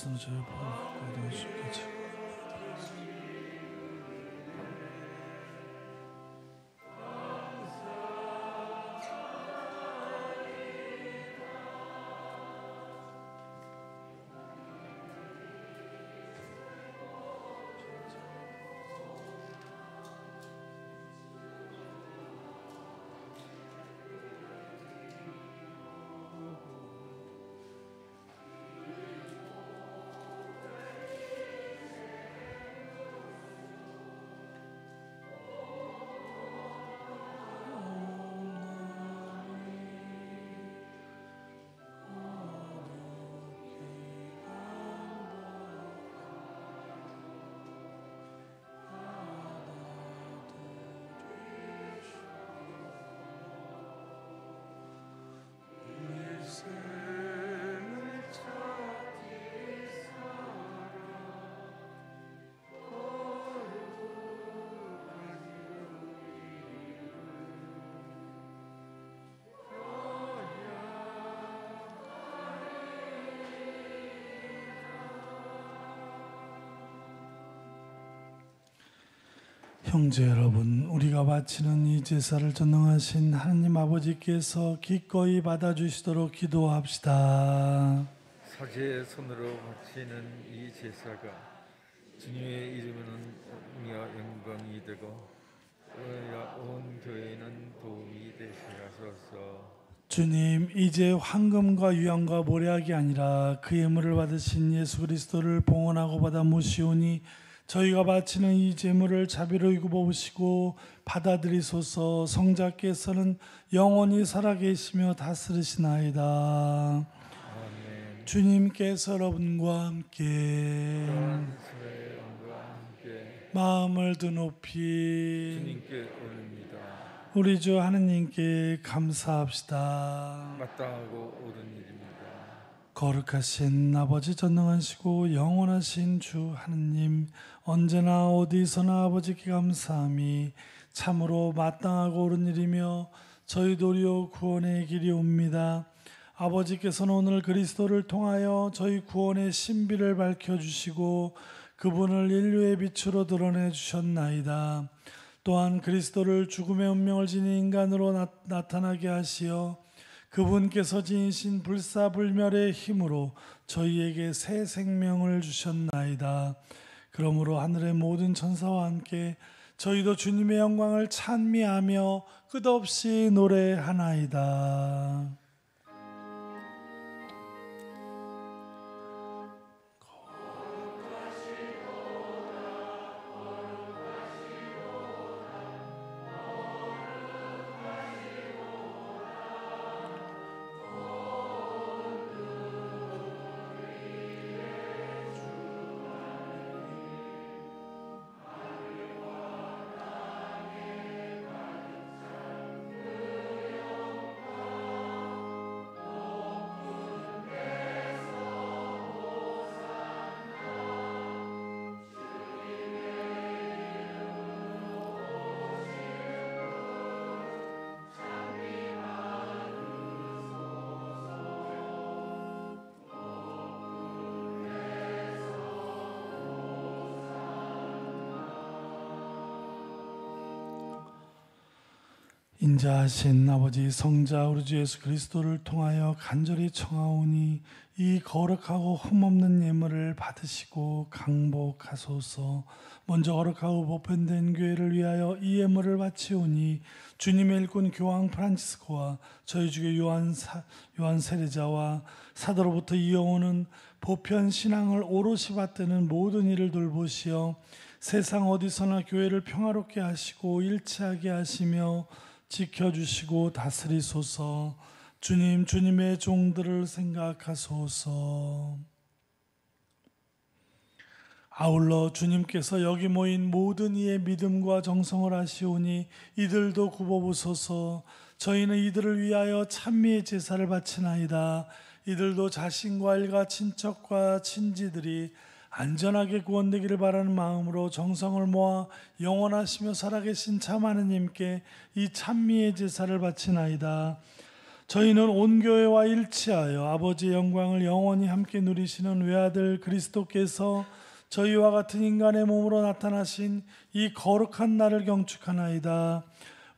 쓰는 저희 보호하고 되시기까지. 형제 여러분, 우리가 바치는 이 제사를 전능하신 하나님 아버지께서 기꺼이 받아주시도록 기도합시다. 사제의 손으로 바치는 이 제사가 주님의 이름에는 은혜와 영광이 되고 온 교회에는 도움이 되시게 하소서. 주님, 이제 황금과 유황과 모략이 아니라 그 예물을 받으신 예수 그리스도를 봉헌하고 받아 모시오니 저희가 바치는 이 제물을 자비로 굽어보시고 받아들이소서. 성자께서는 영원히 살아계시며 다스리시나이다. 아멘. 주님께서 여러분과 함께 하나님의 영과 함께 마음을 드높이 주님께 올립니다. 우리 주 하느님께 감사합시다. 마땅하고 옳은 일입니다. 거룩하신 아버지, 전능하시고 영원하신 주 하느님, 언제나 어디서나 아버지께 감사함이 참으로 마땅하고 옳은 일이며 저희 도리어 구원의 길이옵니다. 아버지께서는 오늘 그리스도를 통하여 저희 구원의 신비를 밝혀주시고 그분을 인류의 빛으로 드러내 주셨나이다. 또한 그리스도를 죽음의 운명을 지닌 인간으로 나타나게 하시어 그분께서 지니신 불사불멸의 힘으로 저희에게 새 생명을 주셨나이다. 그러므로 하늘의 모든 천사와 함께 저희도 주님의 영광을 찬미하며 끝없이 노래하나이다. 인자하신 아버지 성자 우리 주 예수 그리스도를 통하여 간절히 청하오니 이 거룩하고 흠없는 예물을 받으시고 강복하소서. 먼저 거룩하고 보편된 교회를 위하여 이 예물을 바치오니 주님의 일꾼 교황 프란치스코와 저희 주교 요한 세례자와 사도로부터 이어오는 보편 신앙을 오롯이 받드는 모든 일을 돌보시어 세상 어디서나 교회를 평화롭게 하시고 일치하게 하시며 지켜주시고 다스리소서. 주님, 주님의 종들을 생각하소서. 아울러 주님께서 여기 모인 모든 이의 믿음과 정성을 아시오니 이들도 굽어보소서. 저희는 이들을 위하여 찬미의 제사를 바치나이다. 이들도 자신과 일가 친척과 친지들이 안전하게 구원되기를 바라는 마음으로 정성을 모아 영원하시며 살아계신 참 하느님께 이 찬미의 제사를 바치나이다. 저희는 온 교회와 일치하여 아버지의 영광을 영원히 함께 누리시는 외아들 그리스도께서 저희와 같은 인간의 몸으로 나타나신 이 거룩한 날을 경축하나이다.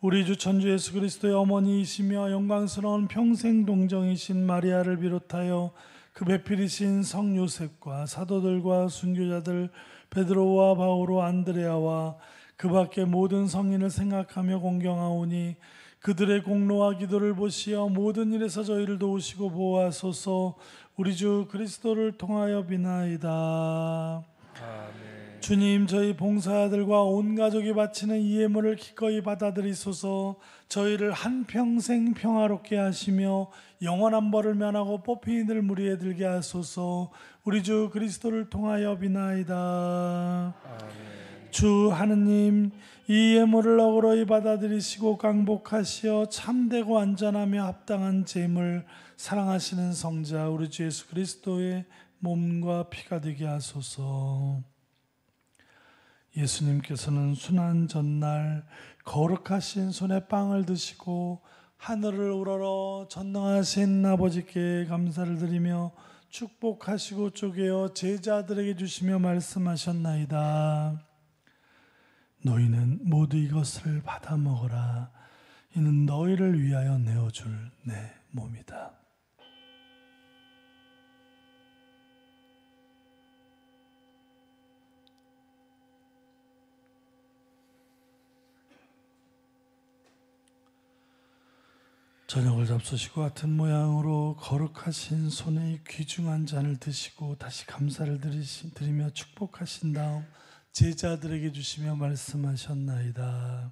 우리 주 천주 예수 그리스도의 어머니이시며 영광스러운 평생 동정이신 마리아를 비롯하여 그 배필이신 성 요셉과 사도들과 순교자들 베드로와 바오로 안드레아와 그 밖의 모든 성인을 생각하며 공경하오니 그들의 공로와 기도를 보시어 모든 일에서 저희를 도우시고 보호하소서. 우리 주 그리스도를 통하여 비나이다. 아멘. 주님, 저희 봉사자들과 온 가족이 바치는 이 예물을 기꺼이 받아들이소서. 저희를 한평생 평화롭게 하시며 영원한 벌을 면하고 뽑힌 이들 무리에 들게 하소서. 우리 주 그리스도를 통하여 비나이다. 아멘. 주 하느님, 이 예물을 어그러이 받아들이시고 강복하시어 참되고 안전하며 합당한 제물 사랑하시는 성자 우리 주 예수 그리스도의 몸과 피가 되게 하소서. 예수님께서는 순환 전날 거룩하신 손에 빵을 드시고 하늘을 우러러 전능하신 아버지께 감사를 드리며 축복하시고 쪼개어 제자들에게 주시며 말씀하셨나이다. 너희는 모두 이것을 받아 먹어라. 이는 너희를 위하여 내어줄 내 몸이다. 저녁을 잡수시고 같은 모양으로 거룩하신 손에 귀중한 잔을 드시고 다시 감사를 드리며 축복하신 다음 제자들에게 주시며 말씀하셨나이다.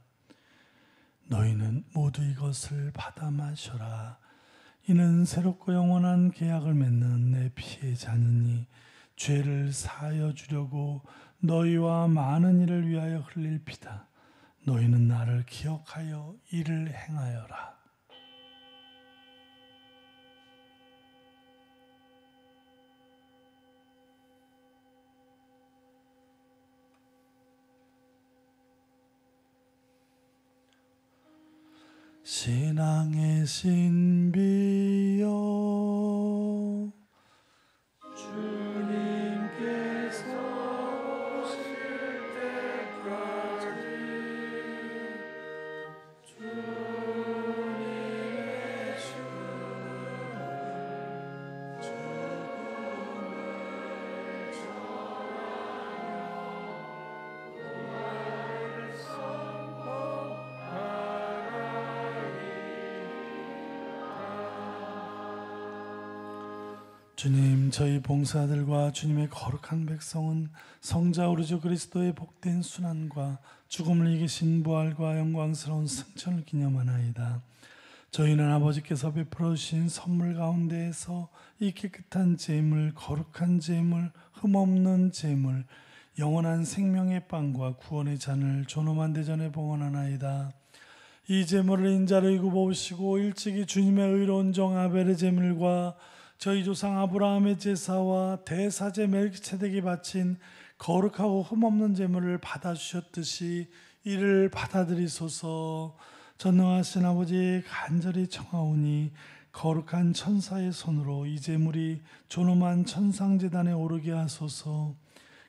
너희는 모두 이것을 받아 마셔라. 이는 새롭고 영원한 계약을 맺는 내 피의 잔이니 죄를 사하여 주려고 너희와 많은 이를 위하여 흘릴 피다. 너희는 나를 기억하여 이를 행하여라. 신앙의 신비여 주님께서 오실 때까지 주님의 죽음을 주님, 저희 봉사들과 주님의 거룩한 백성은 성자 우리 주 그리스도의 복된 순환과 죽음을 이기신 부활과 영광스러운 승천을 기념하나이다. 저희는 아버지께서 베풀어 주신 선물 가운데에서 이 깨끗한 제물, 거룩한 제물, 흠없는 제물, 영원한 생명의 빵과 구원의 잔을 존엄한 대전에 봉헌하나이다. 이 제물을 인자로 이굽어오시고 일찍이 주님의 의로운 종 아벨의 제물과 저희 조상 아브라함의 제사와 대사제 멜기세덱이 바친 거룩하고 흠없는 제물을 받아주셨듯이 이를 받아들이소서. 전능하신 아버지 간절히 청하오니 거룩한 천사의 손으로 이 제물이 존엄한 천상제단에 오르게 하소서.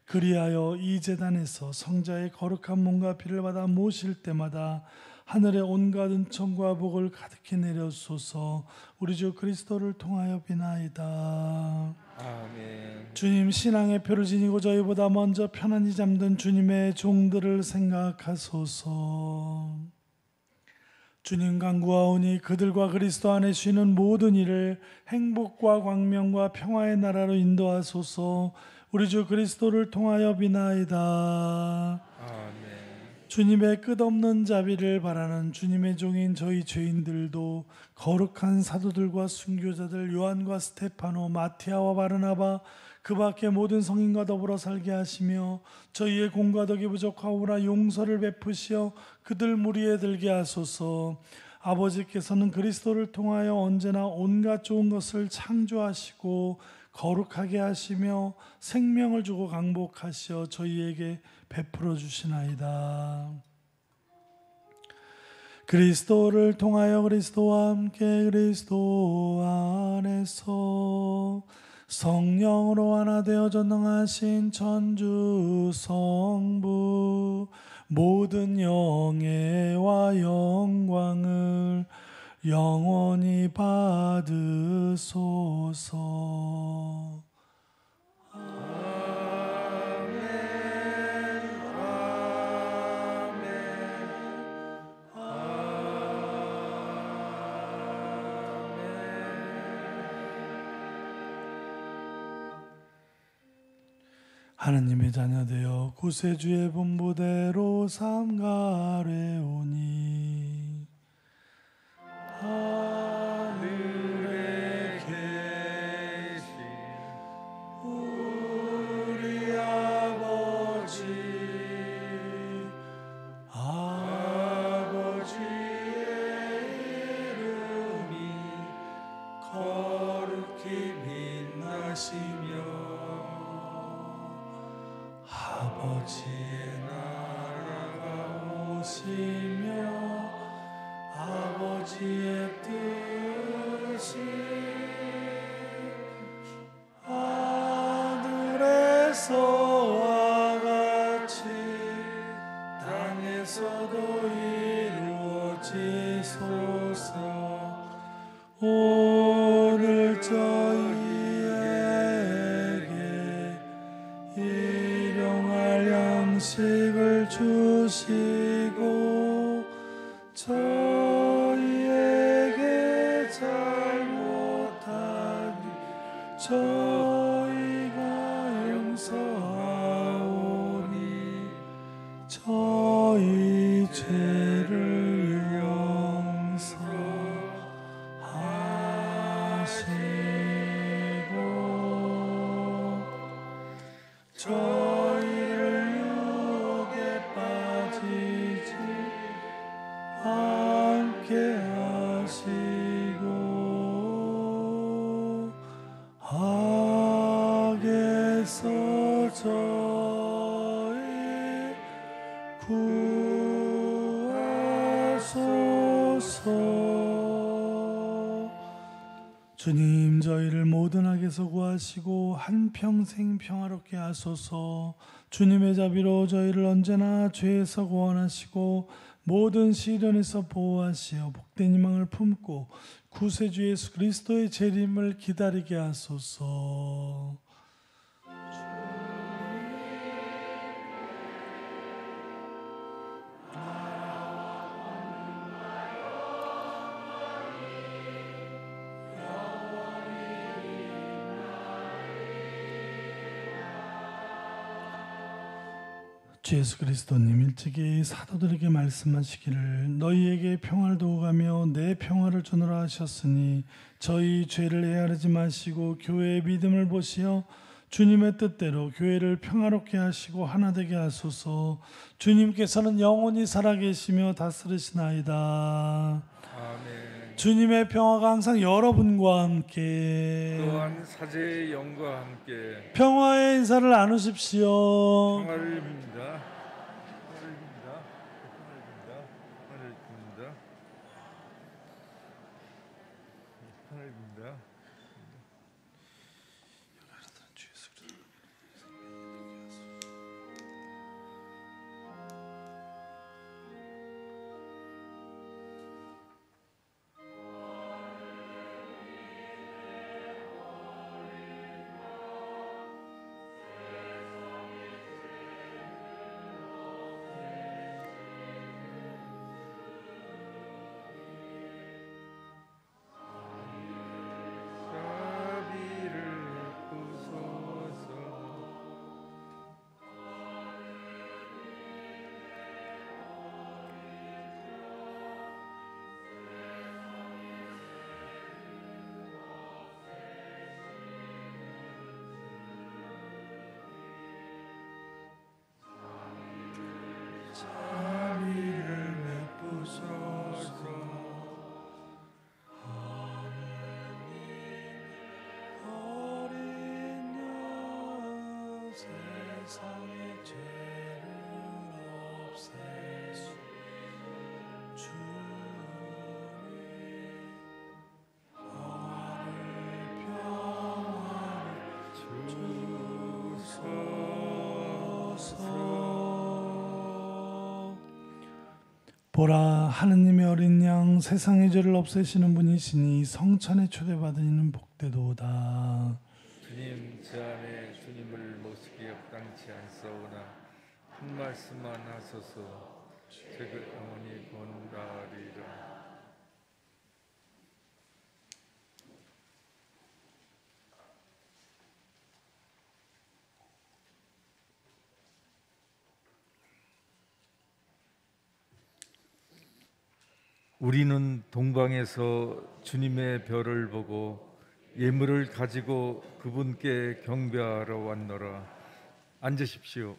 그리하여 이 제단에서 성자의 거룩한 몸과 피를 받아 모실 때마다 하늘의 온갖 은총과 복을 가득히 내려주소서. 우리 주 그리스도를 통하여 비나이다. 아멘. 주님, 신앙의 표를 지니고 저희보다 먼저 편안히 잠든 주님의 종들을 생각하소서. 주님 간구하오니 그들과 그리스도 안에 쉬는 모든 일을 행복과 광명과 평화의 나라로 인도하소서. 우리 주 그리스도를 통하여 비나이다. 아멘. 주님의 끝없는 자비를 바라는 주님의 종인 저희 죄인들도 거룩한 사도들과 순교자들 요한과 스테파노, 마티아와 바르나바 그 밖의 모든 성인과 더불어 살게 하시며 저희의 공과 덕이 부족하오나 용서를 베푸시어 그들 무리에 들게 하소서. 아버지께서는 그리스도를 통하여 언제나 온갖 좋은 것을 창조하시고 거룩하게 하시며 생명을 주고 강복하시어 저희에게 베풀어 주시나이다. 그리스도를 통하여 그리스도와 함께 그리스도 안에서 성령으로 하나 되어 전능하신 천주 성부 모든 영예와 영광을 영원히 받으소서. 하느님의 자녀되어 구세주의 분부대로 삼가래오니 하늘에 계신 우리 아버지 아버지의 이름이 거룩히 빛나시며 아버지의 나라가 오시며 아버지의 뜻이 하늘에서와 같이 땅에 하늘에서도 이루어지소서. 오늘 저희에게 일용할 양식을 주시고 저희에게 잘못하니 저희가 용서하오니 저희 죄를 용서하시고 저희를 유혹에 빠지지 않게 하시고 악에서 저희 구하소서. 주님, 저희를 모든 악에서 구하시고 한평생 평화롭게 하소서. 주님의 자비로 저희를 언제나 죄에서 구원하시고 모든 시련에서 보호하시어 복된 희망을 품고 구세주 예수 그리스도의 재림을 기다리게 하소서. 주 예수 그리스도님 일찍이 사도들에게 말씀하시기를 너희에게 평화를 두고 가며 내 평화를 주노라 하셨으니 저희 죄를 헤아리지 마시고 교회의 믿음을 보시어 주님의 뜻대로 교회를 평화롭게 하시고 하나 되게 하소서. 주님께서는 영원히 살아계시며 다스리시나이다. 아멘. 주님의 평화가 항상 여러분과 함께 또한 사제의 영과 함께 평화의 인사를 나누십시오. 평화를 빕니다. 평화를 빕니다. 평화를 빕니다. 평화를 빕니다. 세상의 죄를 없애시 주님 평화를 주소서. 보라, 하느님의 어린 양 세상의 죄를 없애시는 분이시니 성찬에 초대받은 이는 복되도다. 주님, 제 안에 주님을 모시기 합당치 않사오나 한 말씀만 하소서. 제가 영원히 건다리라. 우리는 동방에서 주님의 별을 보고 예물을 가지고 그분께 경배하러 왔노라. 앉으십시오.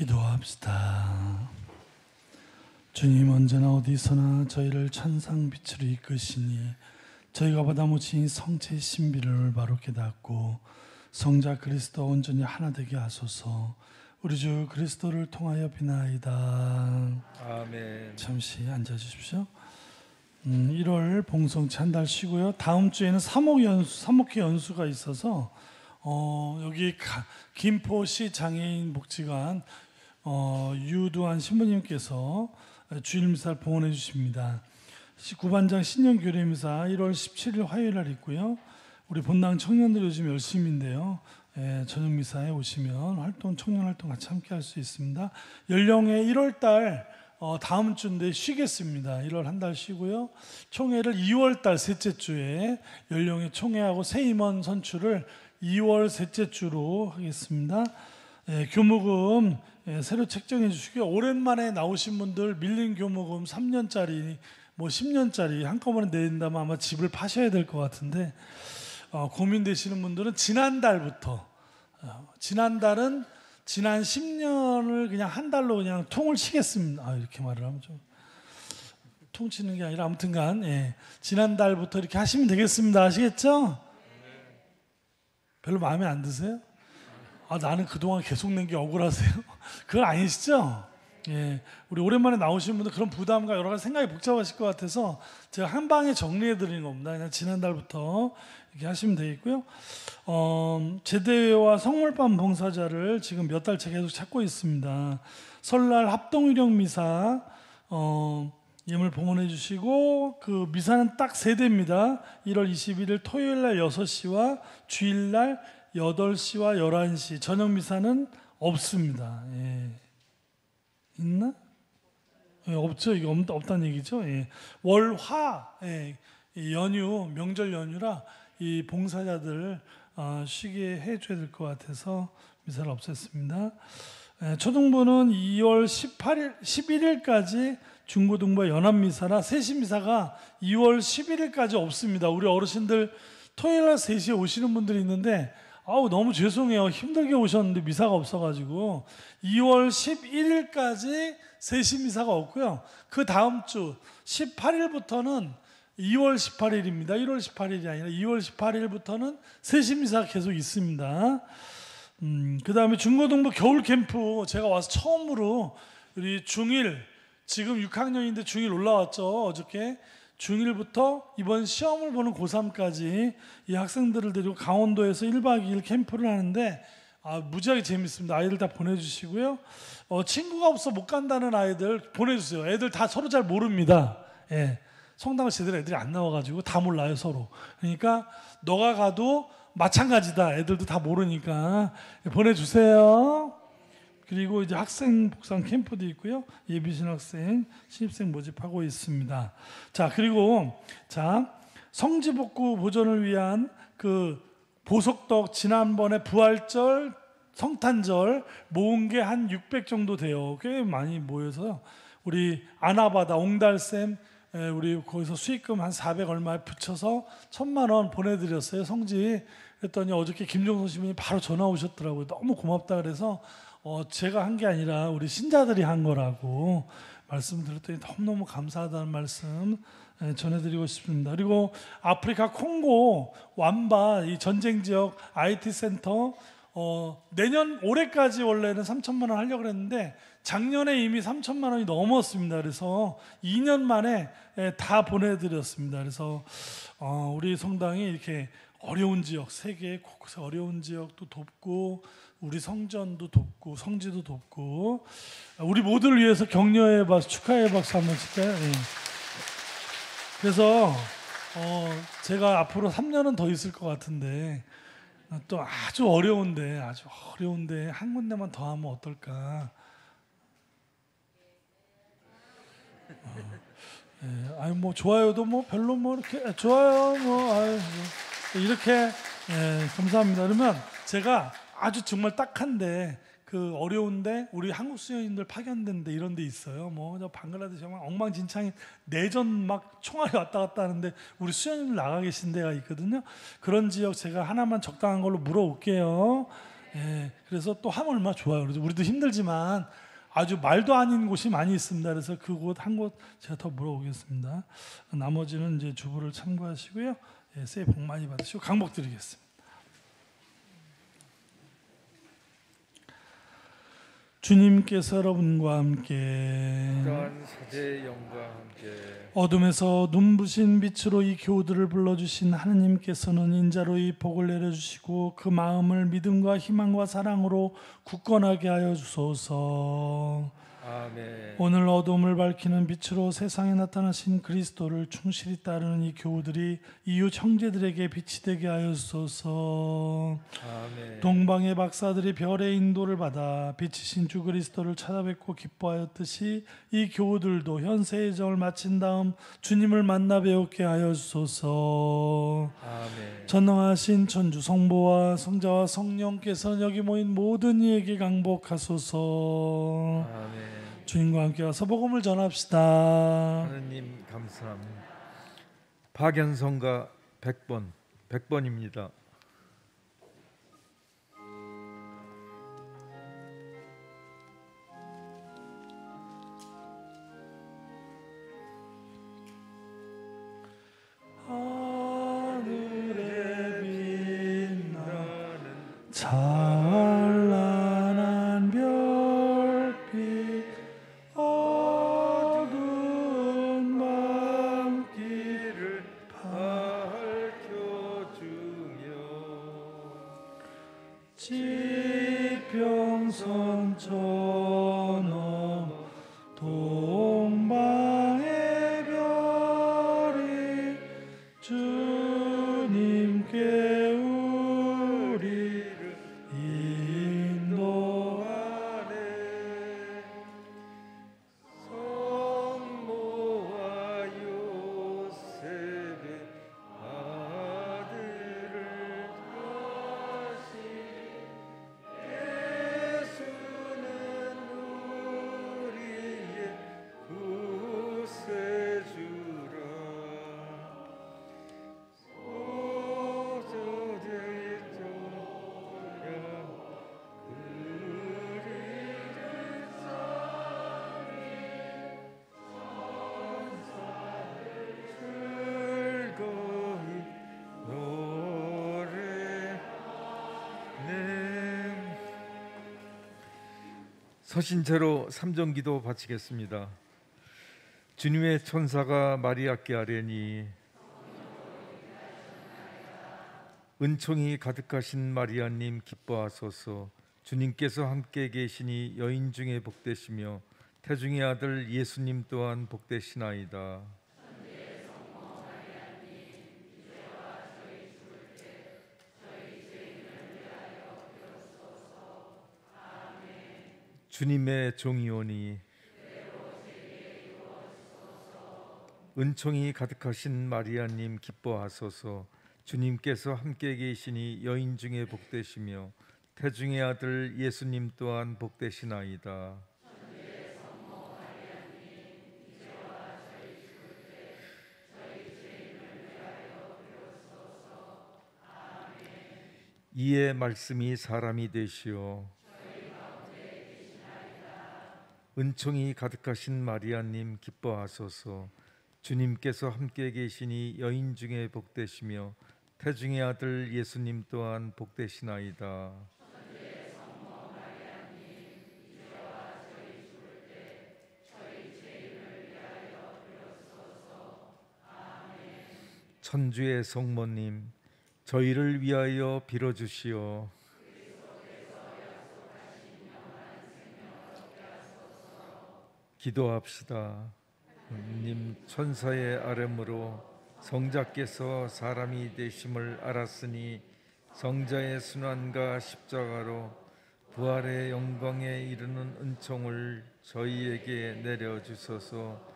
기도합시다. 주님, 언제나 어디서나 저희를 천상 빛으로 이끄시니 저희가 받아 묻힌 성체의 신비를 바로 깨닫고 성자 그리스도 온전히 하나 되게 하소서. 우리 주 그리스도를 통하여 비나이다. 아멘. 잠시 앉아 주십시오. 1월 봉성치 한 달 쉬고요. 다음 주에는 사목회 연수가 있어서 여기 김포시 장애인 복지관 유두환 신부님께서 주일 미사를 봉헌해 주십니다. 구반장 신년 교례 미사 1월 17일 화요일 날 있고요. 우리 본당 청년들 요즘 열심인데요. 저녁 미사에 오시면 청년 활동 같이 함께 할 수 있습니다. 연령회 1월 달 다음 주인데 쉬겠습니다. 1월 한 달 쉬고요. 총회를 2월 달 셋째 주에 연령회 총회하고 새 임원 선출을 2월 셋째 주로 하겠습니다. 교무금 새로 책정해 주시고요. 오랜만에 나오신 분들 밀린 교무금 3년짜리 뭐 10년짜리 한꺼번에 내린다면 아마 집을 파셔야 될 것 같은데 고민되시는 분들은 지난달부터 지난달은 지난 10년을 그냥 한 달로 그냥 통을 치겠습니다. 이렇게 말을 하면 좀 통치는 게 아니라 아무튼간 지난달부터 이렇게 하시면 되겠습니다. 아시겠죠? 별로 마음에 안 드세요? 나는 그동안 계속 낸 게 억울하세요? 그건 아니시죠? 우리 오랜만에 나오신 분들 그런 부담과 여러 가지 생각이 복잡하실 것 같아서 제가 한 방에 정리해 드리는 겁니다. 그냥 지난달부터 이렇게 하시면 되겠고요. 제대회와 성물반 봉사자를 지금 몇 달째 계속 찾고 있습니다. 설날 합동유령 미사 예물 봉헌해 주시고 그 미사는 딱 3대입니다. 1월 21일 토요일 날 6시와 주일 날 8시와 11시. 저녁 미사는 없습니다. 있나? 없죠. 이거 없다는 얘기죠. 월, 화 연휴, 명절 연휴라 이 봉사자들 쉬게 해줘야 될 것 같아서 미사를 없앴습니다. 초등부는 2월 11일까지 중고등부 연합미사라 세시미사가 2월 11일까지 없습니다. 우리 어르신들 토요일 날 3시에 오시는 분들이 있는데 너무 죄송해요. 힘들게 오셨는데 미사가 없어가지고 2월 11일까지 세시미사가 없고요. 그 다음 주 18일부터는 2월 18일입니다. 1월 18일이 아니라 2월 18일부터는 세시미사가 계속 있습니다. 그 다음에 중고등부 겨울 캠프 제가 와서 처음으로 우리 중1 지금 6학년인데 중1 올라왔죠. 어저께 중1부터 이번 시험을 보는 고3까지 이 학생들을 데리고 강원도에서 1박 2일 캠프를 하는데 무지하게 재밌습니다. 아이들 다 보내주시고요. 친구가 없어 못 간다는 아이들 보내주세요. 애들 다 서로 잘 모릅니다. 성당을 제대로 애들이 안 나와가지고 다 몰라요 서로. 그러니까 너가 가도 마찬가지다. 애들도 다 모르니까 보내주세요. 그리고 이제 학생 복상 캠프도 있고요. 예비신 학생, 신입생 모집하고 있습니다. 자, 그리고 성지복구 보존을 위한 그 보석덕 지난번에 부활절, 성탄절 모은 게 한 600 정도 돼요. 꽤 많이 모여서요. 우리 아나바다 옹달샘 우리 거기서 수익금 한 400 얼마에 붙여서 1000만 원 보내드렸어요. 성지. 그랬더니 어저께 김종선 시민이 바로 전화 오셨더라고요. 너무 고맙다 그래서 제가 한 게 아니라 우리 신자들이 한 거라고 말씀드렸더니 너무너무 감사하다는 말씀 전해드리고 싶습니다. 그리고 아프리카 콩고 완바 이 전쟁 지역 IT 센터 내년 올해까지 원래는 3천만 원 하려고 했는데 작년에 이미 3천만 원이 넘었습니다. 그래서 2년 만에 다 보내드렸습니다. 그래서 우리 성당이 이렇게 어려운 지역, 세계 곳곳에 어려운 지역도 돕고 우리 성전도 돕고 성지도 돕고 우리 모두를 위해서 격려의 박수, 축하의 박수 한번 칠까요? 그래서 제가 앞으로 3년은 더 있을 것 같은데 또 아주 어려운데 한 군데만 더 하면 어떨까? 뭐 좋아요도 뭐 별로 뭐 이렇게 좋아요 이렇게 감사합니다. 그러면 제가 아주 정말 딱한데 그 어려운데 우리 한국 수련인들 파견된 데 이런 데 있어요. 뭐 방글라데시 정말 엉망진창인 내전 막 총알이 왔다 갔다 하는데 우리 수련인들 나가 계신 데가 있거든요. 그런 지역 제가 하나만 적당한 걸로 물어올게요. 예, 그래서 또 하면 얼마나 좋아요. 그래서 우리도 힘들지만 아주 말도 아닌 곳이 많이 있습니다. 그래서 그 곳 한 곳 제가 더 물어보겠습니다. 나머지는 이제 주부를 참고하시고요. 예, 새해 복 많이 받으시고 강복 드리겠습니다. 주님께서 여러분과 함께 또한 사제의 영과 함께 어둠에서 눈부신 빛으로 이 교우들을 불러주신 하느님께서는 인자로 이 복을 내려주시고 그 마음을 믿음과 희망과 사랑으로 굳건하게 하여 주소서. 아멘. 오늘 어둠을 밝히는 빛으로 세상에 나타나신 그리스도를 충실히 따르는 이 교우들이 이웃 형제들에게 빛이 되게 하여 주소서. 아멘. 동방의 박사들이 별의 인도를 받아 빛이신 주 그리스도를 찾아뵙고 기뻐하였듯이 이 교우들도 현세의 정을 마친 다음 주님을 만나 배우게 하여 주소서. 아멘. 전능하신 천주 성부와 성자와 성령께서는 여기 모인 모든 이에게 강복하소서. 아멘. 주님과 함께 와서 복음을 전합시다. 하느님 감사합니다. 박연성가 100번입니다. 하늘에 빛나는 찬란한 별빛 어두운 밤길을 밝혀주며 지평선 저 너머 동방의 별이 주님께 우리를 인도하네. 성모와 요셉의 아들을 다시 예수는 우리의 구세주라. 소저될 저야 우리를 즐거이 노래네. 서신 채로 삼정기도 바치겠습니다. 주님의 천사가 마리아께 아뢰니 은총이 가득하신 마리아님 기뻐하소서. 주님께서 함께 계시니 여인 중에 복되시며 태중의 아들 예수님 또한 복되시나이다. 주님의 종이오니 은총이 가득하신 마리아님 기뻐하소서. 주님께서 함께 계시니 여인 중에 복되시며 태중의 아들 예수님 또한 복되시나이다. 이에 말씀이 사람이 되시어 은총이 가득하신 마리아님 기뻐하소서. 주님께서 함께 계시니 여인 중에 복되시며 태중의 아들 예수님 또한 복되시나이다. 천주의 성모님, 저희를 위하여 빌어주시오. 기도합시다. 님 천사의 아뢰므로 성자께서 사람이 되심을 알았으니 성자의 순환과 십자가로 부활의 영광에 이르는 은총을 저희에게 내려주소서.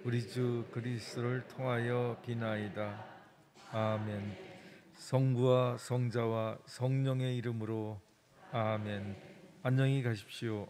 우리 주 그리스도를 통하여 비나이다. 아멘. 성부와 성자와 성령의 이름으로 아멘. 안녕히 가십시오.